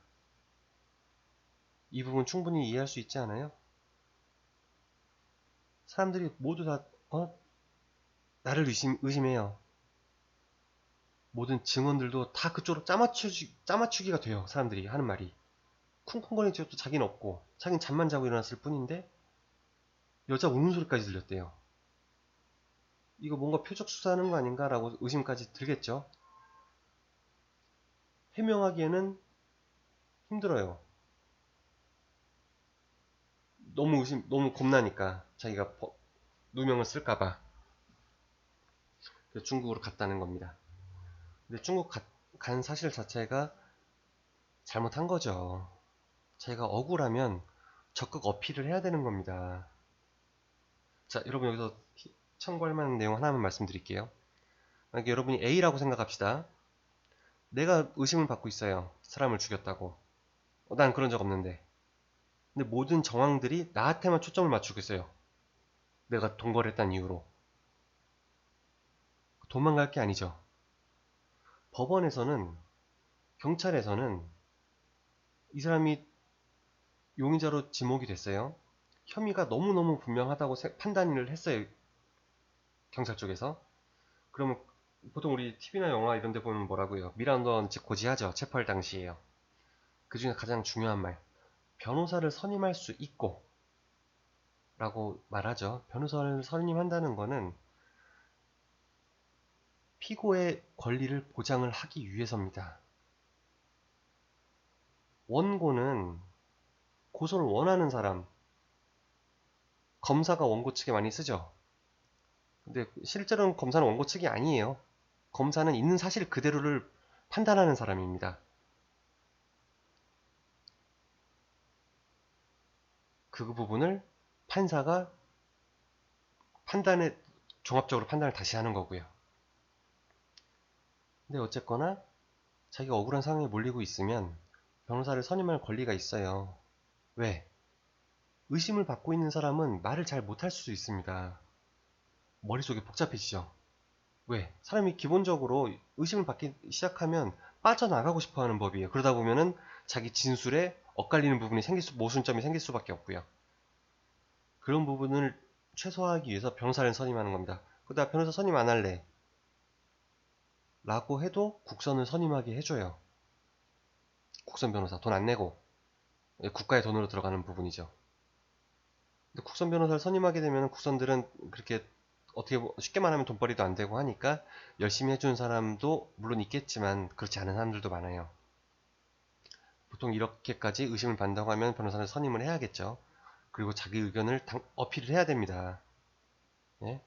이 부분 충분히 이해할 수 있지 않아요? 사람들이 모두 다 나를 의심해요. 모든 증언들도 다 그쪽으로 짜맞추기가 돼요. 사람들이 하는 말이. 쿵쿵거리는 지도 자기는 없고 자기는 잠만 자고 일어났을 뿐인데 여자 우는 소리까지 들렸대요. 이거 뭔가 표적 수사하는 거 아닌가라고 의심까지 들겠죠. 해명하기에는 힘들어요. 너무 겁나니까 자기가 누명을 쓸까봐 중국으로 갔다는 겁니다. 근데 중국 간 사실 자체가 잘못한 거죠. 자기가 억울하면 적극 어필을 해야 되는 겁니다. 자, 여러분 여기서 참고할 만한 내용 하나만 말씀드릴게요. 만약에 여러분이 A라고 생각합시다. 내가 의심을 받고 있어요. 사람을 죽였다고. 난 그런 적 없는데. 근데 모든 정황들이 나한테만 초점을 맞추고 있어요. 내가 동거를 했다는 이유로. 도망갈 게 아니죠. 법원에서는, 경찰에서는 이 사람이 용의자로 지목이 됐어요. 혐의가 너무너무 분명하다고 판단을 했어요. 경찰 쪽에서. 그러면 보통 우리 TV나 영화 이런 데 보면 뭐라고요? 미란더 고지하죠. 체포할 당시에요. 그 중에 가장 중요한 말. 변호사를 선임할 수 있고 라고 말하죠. 변호사를 선임한다는 거는 피고의 권리를 보장을 하기 위해서입니다. 원고는 고소를 원하는 사람, 검사가 원고 측에 많이 쓰죠. 근데 실제로는 검사는 원고 측이 아니에요. 검사는 있는 사실 그대로를 판단하는 사람입니다. 그 부분을 판사가 종합적으로 판단을 다시 하는 거고요. 근데 어쨌거나 자기가 억울한 상황에 몰리고 있으면 변호사를 선임할 권리가 있어요. 왜? 의심을 받고 있는 사람은 말을 잘 못할 수도 있습니다. 머릿속이 복잡해지죠. 왜? 사람이 기본적으로 의심을 받기 시작하면 빠져나가고 싶어 하는 법이에요. 그러다 보면은 자기 진술에 엇갈리는 부분이 모순점이 생길 수밖에 없고요. 그런 부분을 최소화하기 위해서 변호사를 선임하는 겁니다. 나 변호사 선임 안 할래 라고 해도 국선을 선임하게 해줘요. 국선 변호사 돈 안 내고 국가의 돈으로 들어가는 부분이죠. 근데 국선 변호사를 선임하게 되면 국선들은 그렇게 어떻게 쉽게 말하면 돈벌이도 안 되고 하니까 열심히 해주는 사람도 물론 있겠지만 그렇지 않은 사람들도 많아요. 보통 이렇게까지 의심을 받는다고 하면 변호사를 선임을 해야겠죠. 그리고 자기 의견을 어필을 해야 됩니다. 예?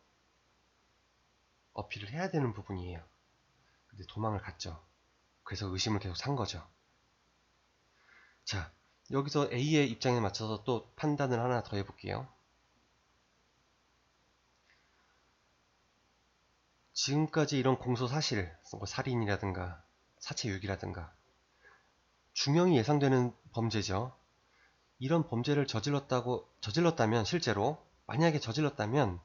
어필을 해야 되는 부분이에요. 근데 도망을 갔죠. 그래서 의심을 계속 산 거죠. 자, 여기서 A의 입장에 맞춰서 또 판단을 하나 더 해볼게요. 지금까지 이런 공소사실, 뭐 살인이라든가 사체유기라든가 중형이 예상되는 범죄죠. 이런 범죄를 저질렀다면 실제로 만약에 저질렀다면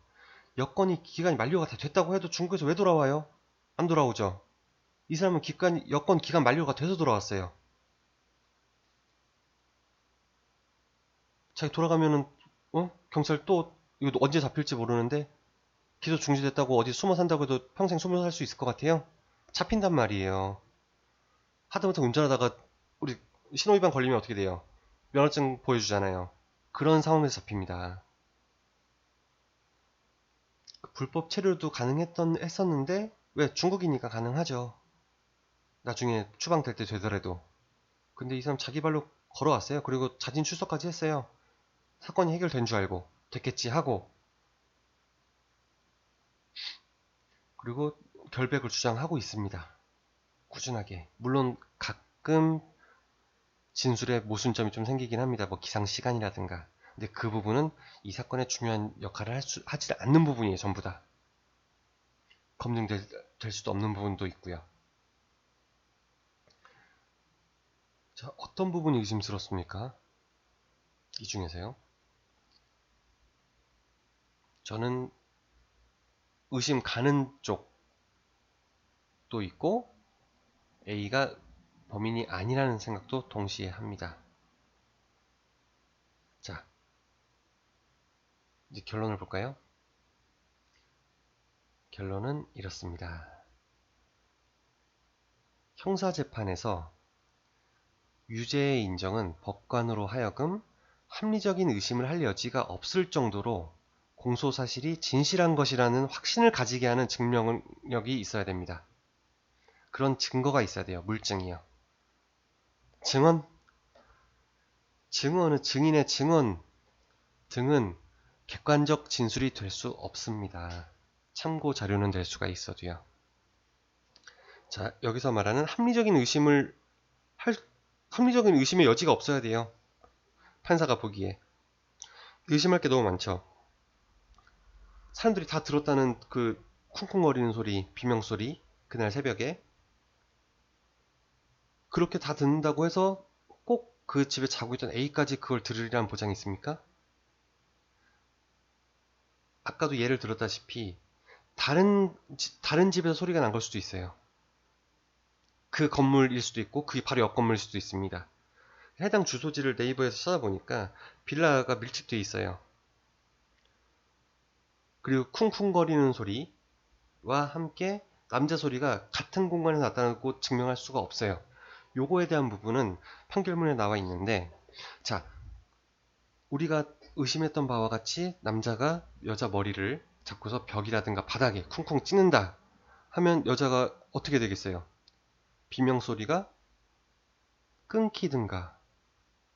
기간이 만료가 다 됐다고 해도 중국에서 왜 돌아와요? 안 돌아오죠. 이 사람은 여권 기간 만료가 돼서 돌아왔어요. 자기 돌아가면은 경찰 또 이거 언제 잡힐지 모르는데 기소 중지됐다고 어디 숨어 산다고 해도 평생 숨어 살 수 있을 것 같아요? 잡힌단 말이에요. 하다못해 운전하다가 우리 신호위반 걸리면 어떻게 돼요? 면허증 보여주잖아요. 그런 상황에서 잡힙니다. 불법 체류도 했었는데 왜 중국이니까 가능하죠. 나중에 추방될 때 되더라도. 근데 이 사람 자기 발로 걸어왔어요. 그리고 자진 출석까지 했어요. 사건이 해결된 줄 알고 됐겠지 하고. 그리고 결백을 주장하고 있습니다. 꾸준하게. 물론 가끔 진술에 모순점이 좀 생기긴 합니다. 뭐 기상 시간이라든가. 근데 그 부분은 이 사건의 중요한 역할을 하지 않는 부분이에요. 전부 다. 검증될 수도 없는 부분도 있고요. 자, 어떤 부분이 의심스럽습니까? 이 중에서요. 저는 의심 가는 쪽도 있고 A가 범인이 아니라는 생각도 동시에 합니다. 자, 이제 결론을 볼까요? 결론은 이렇습니다. 형사재판에서 유죄의 인정은 법관으로 하여금 합리적인 의심을 할 여지가 없을 정도로 공소사실이 진실한 것이라는 확신을 가지게 하는 증명력이 있어야 됩니다. 그런 증거가 있어야 돼요. 물증이요. 증인의 증언 등은 객관적 진술이 될 수 없습니다. 참고 자료는 될 수가 있어도요. 자, 여기서 말하는 합리적인 의심의 여지가 없어야 돼요. 판사가 보기에. 의심할 게 너무 많죠. 사람들이 다 들었다는 그 쿵쿵거리는 소리, 비명소리, 그날 새벽에. 그렇게 다 듣는다고 해서 꼭 그 집에 자고 있던 A까지 그걸 들으리란 보장이 있습니까? 아까도 예를 들었다시피 다른 집에서 소리가 난 걸 수도 있어요. 그 건물일 수도 있고 그게 바로 옆 건물일 수도 있습니다. 해당 주소지를 네이버에서 찾아보니까 빌라가 밀집되어 있어요. 그리고 쿵쿵거리는 소리와 함께 남자 소리가 같은 공간에서 나타나고 증명할 수가 없어요. 요거에 대한 부분은 판결문에 나와 있는데, 자, 우리가 의심했던 바와 같이 남자가 여자 머리를 잡고서 벽이라든가 바닥에 쿵쿵 찌는다 하면 여자가 어떻게 되겠어요? 비명소리가 끊기든가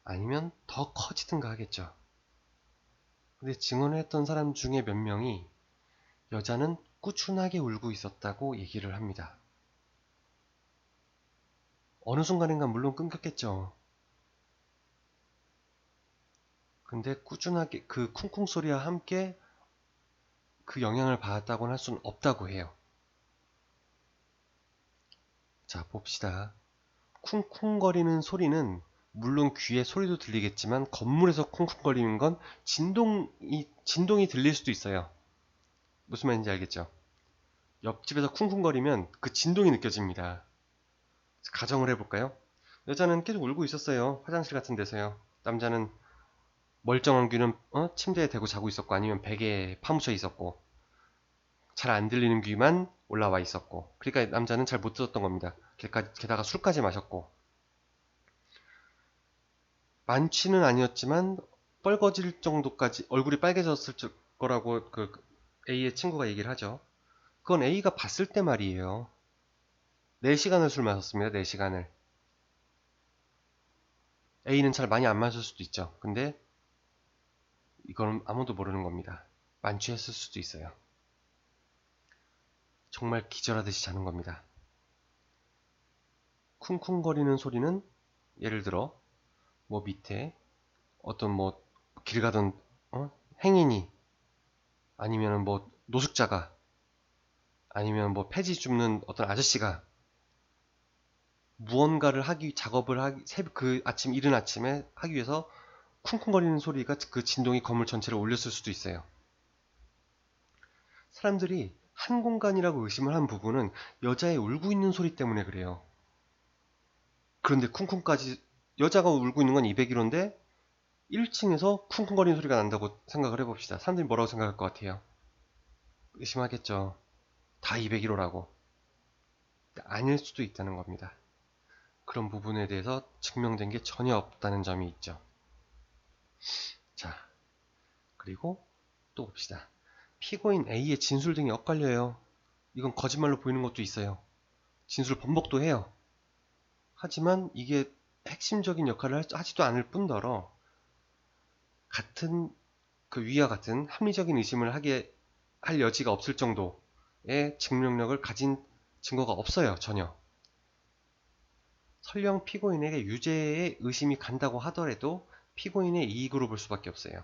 아니면 더 커지든가 하겠죠. 근데 증언을 했던 사람 중에 몇 명이 여자는 꾸준하게 울고 있었다고 얘기를 합니다. 어느 순간인가 물론 끊겼겠죠. 근데 꾸준하게 그 쿵쿵 소리와 함께 그 영향을 받았다고는 할 수는 없다고 해요. 자, 봅시다. 쿵쿵거리는 소리는 물론 귀에 소리도 들리겠지만 건물에서 쿵쿵거리는 건 진동이 들릴 수도 있어요. 무슨 말인지 알겠죠? 옆집에서 쿵쿵거리면 그 진동이 느껴집니다. 가정을 해볼까요? 여자는 계속 울고 있었어요. 화장실 같은 데서요. 남자는 멀쩡한 귀는 침대에 대고 자고 있었고 아니면 베개에 파묻혀 있었고 잘 안 들리는 귀만 올라와 있었고, 그러니까 남자는 잘 못 들었던 겁니다. 게다가 술까지 마셨고, 만취는 아니었지만 뻘거질 정도까지 얼굴이 빨개졌을 거라고 그 A의 친구가 얘기를 하죠. 그건 A가 봤을 때 말이에요. 4시간을 술 마셨습니다. 4시간을. A는 잘 많이 안 마실 수도 있죠. 근데 이건 아무도 모르는 겁니다. 만취했을 수도 있어요. 정말 기절하듯이 자는 겁니다. 쿵쿵거리는 소리는 예를 들어 뭐 밑에 어떤 뭐 길 가던 행인이 아니면 뭐 노숙자가 아니면 뭐 폐지 줍는 어떤 아저씨가 무언가를 작업을 그 아침 이른 아침에 하기 위해서 쿵쿵거리는 소리가 그 진동이 건물 전체를 울렸을 수도 있어요. 사람들이 한 공간이라고 의심을 한 부분은 여자의 울고 있는 소리 때문에 그래요. 그런데 쿵쿵까지 여자가 울고 있는 건 201호인데 1층에서 쿵쿵거리는 소리가 난다고 생각을 해봅시다. 사람들이 뭐라고 생각할 것 같아요? 의심하겠죠. 다 201호라고. 아닐 수도 있다는 겁니다. 그런 부분에 대해서 증명된 게 전혀 없다는 점이 있죠. 자, 그리고 또 봅시다. 피고인 A의 진술 등이 엇갈려요. 이건 거짓말로 보이는 것도 있어요. 진술 번복도 해요. 하지만 이게 핵심적인 역할을 하지도 않을 뿐더러 같은 그 위와 같은 합리적인 의심을 할 여지가 없을 정도의 증명력을 가진 증거가 없어요. 전혀. 설령 피고인에게 유죄의 의심이 간다고 하더라도 피고인의 이익으로 볼 수밖에 없어요.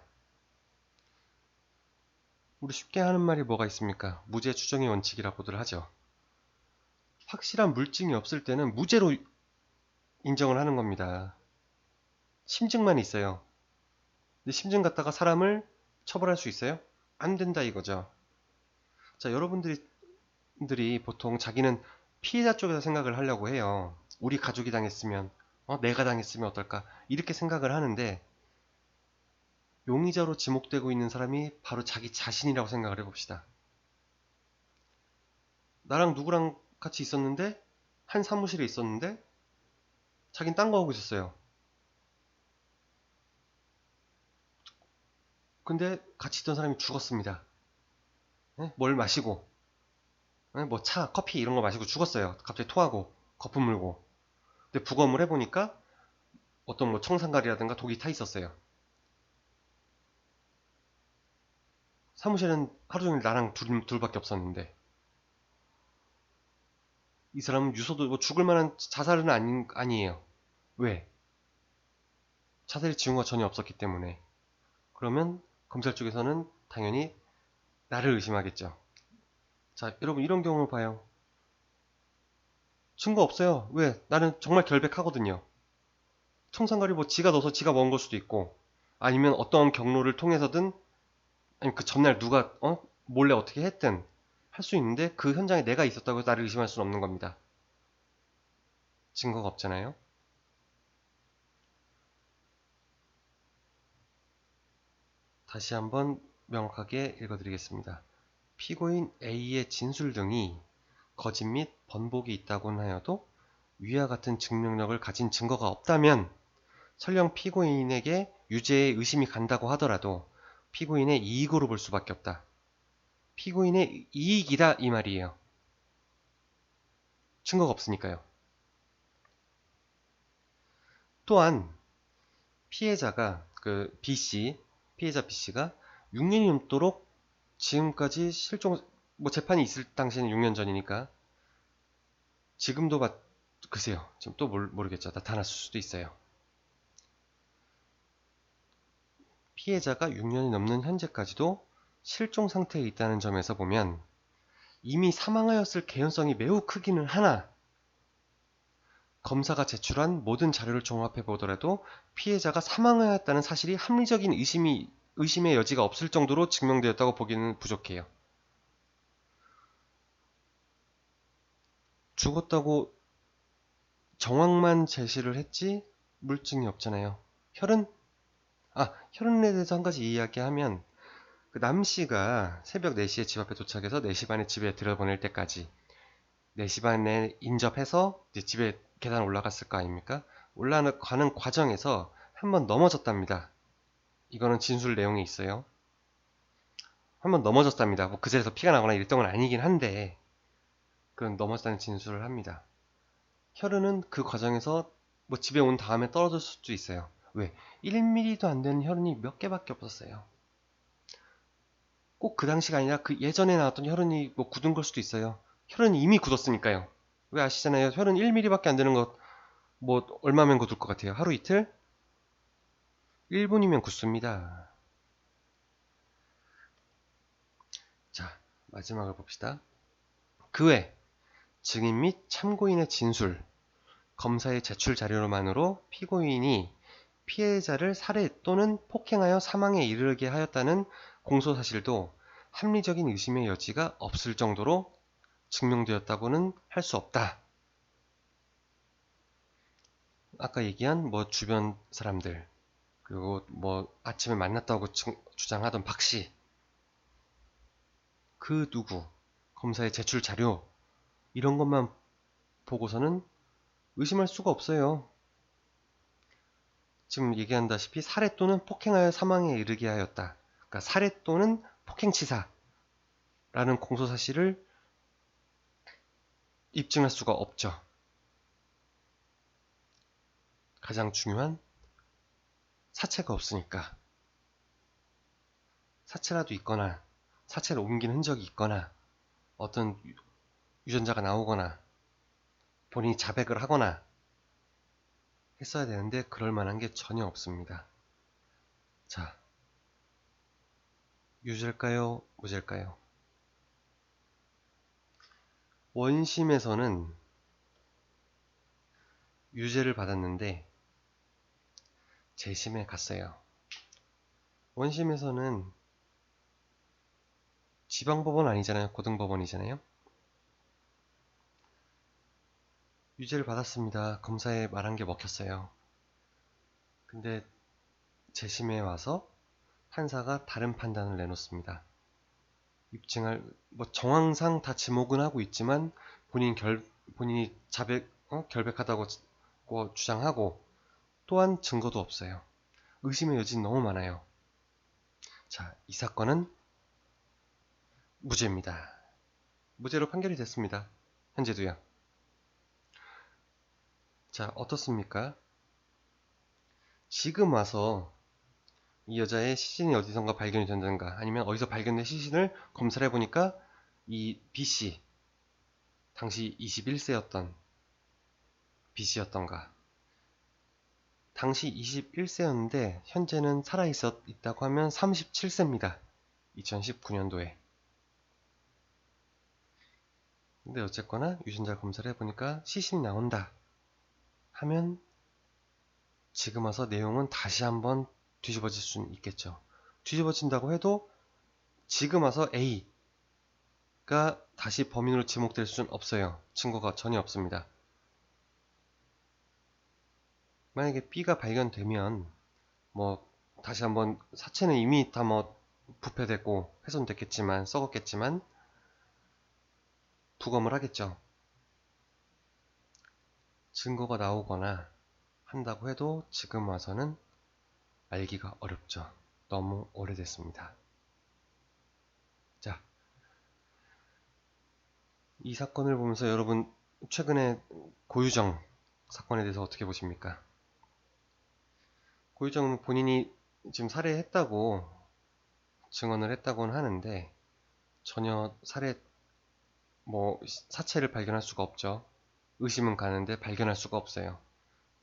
우리 쉽게 하는 말이 뭐가 있습니까? 무죄 추정의 원칙이라고들 하죠. 확실한 물증이 없을 때는 무죄로 인정을 하는 겁니다. 심증만 있어요. 근데 심증 갖다가 사람을 처벌할 수 있어요? 안 된다 이거죠. 자, 여러분들이 보통 자기는 피해자 쪽에서 생각을 하려고 해요. 우리 가족이 당했으면, 내가 당했으면 어떨까? 이렇게 생각을 하는데 용의자로 지목되고 있는 사람이 바로 자기 자신이라고 생각을 해봅시다. 나랑 누구랑 같이 있었는데 한 사무실에 있었는데 자긴 딴 거 하고 있었어요. 근데 같이 있던 사람이 죽었습니다. 네? 뭘 마시고 네? 뭐 차, 커피 이런 거 마시고 죽었어요. 갑자기 토하고 거품 물고. 근데 부검을 해보니까 어떤 뭐 청산가리라든가 독이 타 있었어요. 사무실은 하루 종일 나랑 둘밖에 없었는데 이 사람은 유서도 뭐 죽을 만한 자살은 아니에요. 왜? 자살의 징후가 전혀 없었기 때문에. 그러면 검찰 쪽에서는 당연히 나를 의심하겠죠. 자, 여러분 이런 경우를 봐요. 증거 없어요. 왜? 나는 정말 결백하거든요. 청산가리 뭐 지가 넣어서 지가 먹은 걸 수도 있고 아니면 어떠한 경로를 통해서든 아니 그 전날 누가 몰래 어떻게 했든 할 수 있는데 그 현장에 내가 있었다고 해서 나를 의심할 수는 없는 겁니다. 증거가 없잖아요. 다시 한번 명확하게 읽어드리겠습니다. 피고인 A의 진술 등이 거짓 및 번복이 있다고는 하여도 위와 같은 증명력을 가진 증거가 없다면 설령 피고인에게 유죄의 의심이 간다고 하더라도 피고인의 이익으로 볼 수밖에 없다. 피고인의 이익이다 이 말이에요. 증거가 없으니까요. 또한 피해자가 그 B씨, 피해자 B씨가 6년이 넘도록 지금까지 실종, 뭐 재판이 있을 당시에는 6년 전이니까 지금도 글쎄요. 지금 또 모르겠죠. 나타났을 수도 있어요. 피해자가 6년이 넘는 현재까지도 실종 상태에 있다는 점에서 보면 이미 사망하였을 개연성이 매우 크기는 하나 검사가 제출한 모든 자료를 종합해 보더라도 피해자가 사망하였다는 사실이 합리적인 의심의 여지가 없을 정도로 증명되었다고 보기는 부족해요. 죽었다고 정황만 제시를 했지 물증이 없잖아요. 혈흔에 대해서 한 가지 이야기하면 그 남씨가 새벽 4시에 집 앞에 도착해서 4시 반에 집에 들여보낼 때까지 4시 반에 인접해서 이제 집에 계단 올라갔을 거 아닙니까? 올라가는 과정에서 한번 넘어졌답니다. 이거는 진술 내용에 있어요. 한번 넘어졌답니다. 뭐 그 자리에서 피가 나거나 이랬던 건 아니긴 한데 그건 넘어졌다는 진술을 합니다. 혈흔은 그 과정에서 뭐 집에 온 다음에 떨어질 수도 있어요. 왜? 1mm도 안 되는 혈흔이 몇 개밖에 없었어요. 꼭 그 당시가 아니라 그 예전에 나왔던 혈흔이 뭐 굳은 걸 수도 있어요. 혈흔이 이미 굳었으니까요. 왜 아시잖아요. 혈흔 1mm밖에 안 되는 것, 뭐 얼마면 굳을 것 같아요. 하루 이틀? 1분이면 굳습니다. 자, 마지막을 봅시다. 그 외 증인 및 참고인의 진술, 검사의 제출 자료만으로 피고인이 피해자를 살해 또는 폭행하여 사망에 이르게 하였다는 공소사실도 합리적인 의심의 여지가 없을 정도로 증명되었다고는 할 수 없다. 아까 얘기한 뭐 주변 사람들 그리고 뭐 아침에 만났다고 주장하던 박씨 그 누구 검사의 제출 자료 이런 것만 보고서는 의심할 수가 없어요. 지금 얘기한다시피 살해 또는 폭행하여 사망에 이르게 하였다. 그러니까 살해 또는 폭행치사라는 공소사실을 입증할 수가 없죠. 가장 중요한 사체가 없으니까. 사체라도 있거나 사체를 옮긴 흔적이 있거나 어떤 유전자가 나오거나 본인이 자백을 하거나 했어야 되는데 그럴 만한 게 전혀 없습니다. 자, 유죄일까요? 무죄일까요? 원심에서는 유죄를 받았는데 재심에 갔어요. 원심에서는 지방법원 아니잖아요. 고등법원이잖아요. 유죄를 받았습니다. 검사에 말한 게 먹혔어요. 근데 재심에 와서 판사가 다른 판단을 내놓습니다. 입증할 뭐 정황상 다 지목은 하고 있지만 본인이 결백하다고 주장하고 또한 증거도 없어요. 의심의 여지는 너무 많아요. 자, 이 사건은 무죄입니다. 무죄로 판결이 됐습니다. 현재도요. 자, 어떻습니까? 지금 와서 이 여자의 시신이 어디선가 발견이 된다든가 아니면 어디서 발견된 시신을 검사를 해보니까 이 B씨 당시 21세였던 B씨였던가 당시 21세였는데 현재는 살아있다고 하면 37세입니다. 2019년도에. 근데 어쨌거나 유전자 검사를 해보니까 시신이 나온다 하면 지금 와서 내용은 다시 한번 뒤집어질 수는 있겠죠. 뒤집어진다고 해도 지금 와서 A가 다시 범인으로 지목될 수는 없어요. 증거가 전혀 없습니다. 만약에 B가 발견되면 뭐 다시 한번 사체는 이미 다 뭐 부패됐고 훼손됐겠지만 썩었겠지만 부검을 하겠죠. 증거가 나오거나 한다고 해도 지금 와서는 알기가 어렵죠. 너무 오래됐습니다. 자, 이 사건을 보면서 여러분 최근에 고유정 사건에 대해서 어떻게 보십니까? 고유정은 본인이 지금 살해했다고 증언을 했다고는 하는데 전혀 사체를 발견할 수가 없죠. 의심은 가는데 발견할 수가 없어요.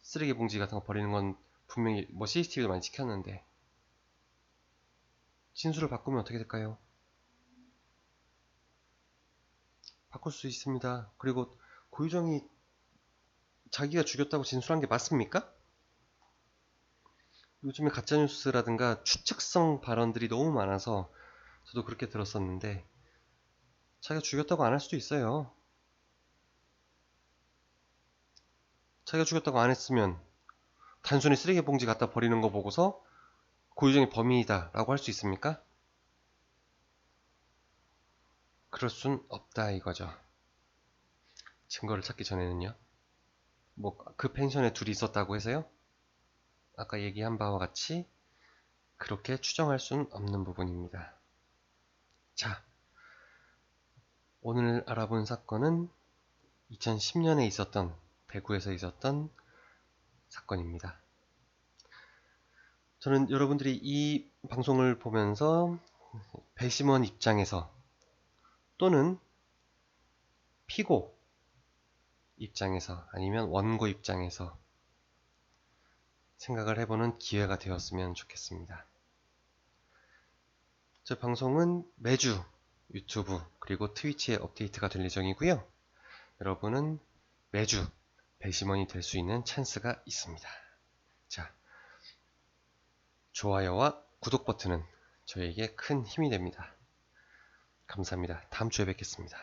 쓰레기 봉지 같은 거 버리는 건 분명히 뭐 CCTV도 많이 찍혔는데 진술을 바꾸면 어떻게 될까요? 바꿀 수 있습니다. 그리고 고유정이 자기가 죽였다고 진술한 게 맞습니까? 요즘에 가짜뉴스라든가 추측성 발언들이 너무 많아서 저도 그렇게 들었었는데 자기가 죽였다고 안 할 수도 있어요. 자기가 죽였다고 안 했으면 단순히 쓰레기 봉지 갖다 버리는 거 보고서 고유정이 범인이다 라고 할 수 있습니까? 그럴 순 없다 이거죠. 증거를 찾기 전에는요. 뭐 그 펜션에 둘이 있었다고 해서요. 아까 얘기한 바와 같이 그렇게 추정할 순 없는 부분입니다. 자, 오늘 알아본 사건은 2010년에 있었던 대구에서 있었던 사건입니다. 저는 여러분들이 이 방송을 보면서 배심원 입장에서 또는 피고 입장에서 아니면 원고 입장에서 생각을 해보는 기회가 되었으면 좋겠습니다. 저 방송은 매주 유튜브 그리고 트위치에 업데이트가 될 예정이고요. 여러분은 매주 배심원이 될 수 있는 찬스가 있습니다. 자, 좋아요와 구독 버튼은 저에게 큰 힘이 됩니다. 감사합니다. 다음 주에 뵙겠습니다.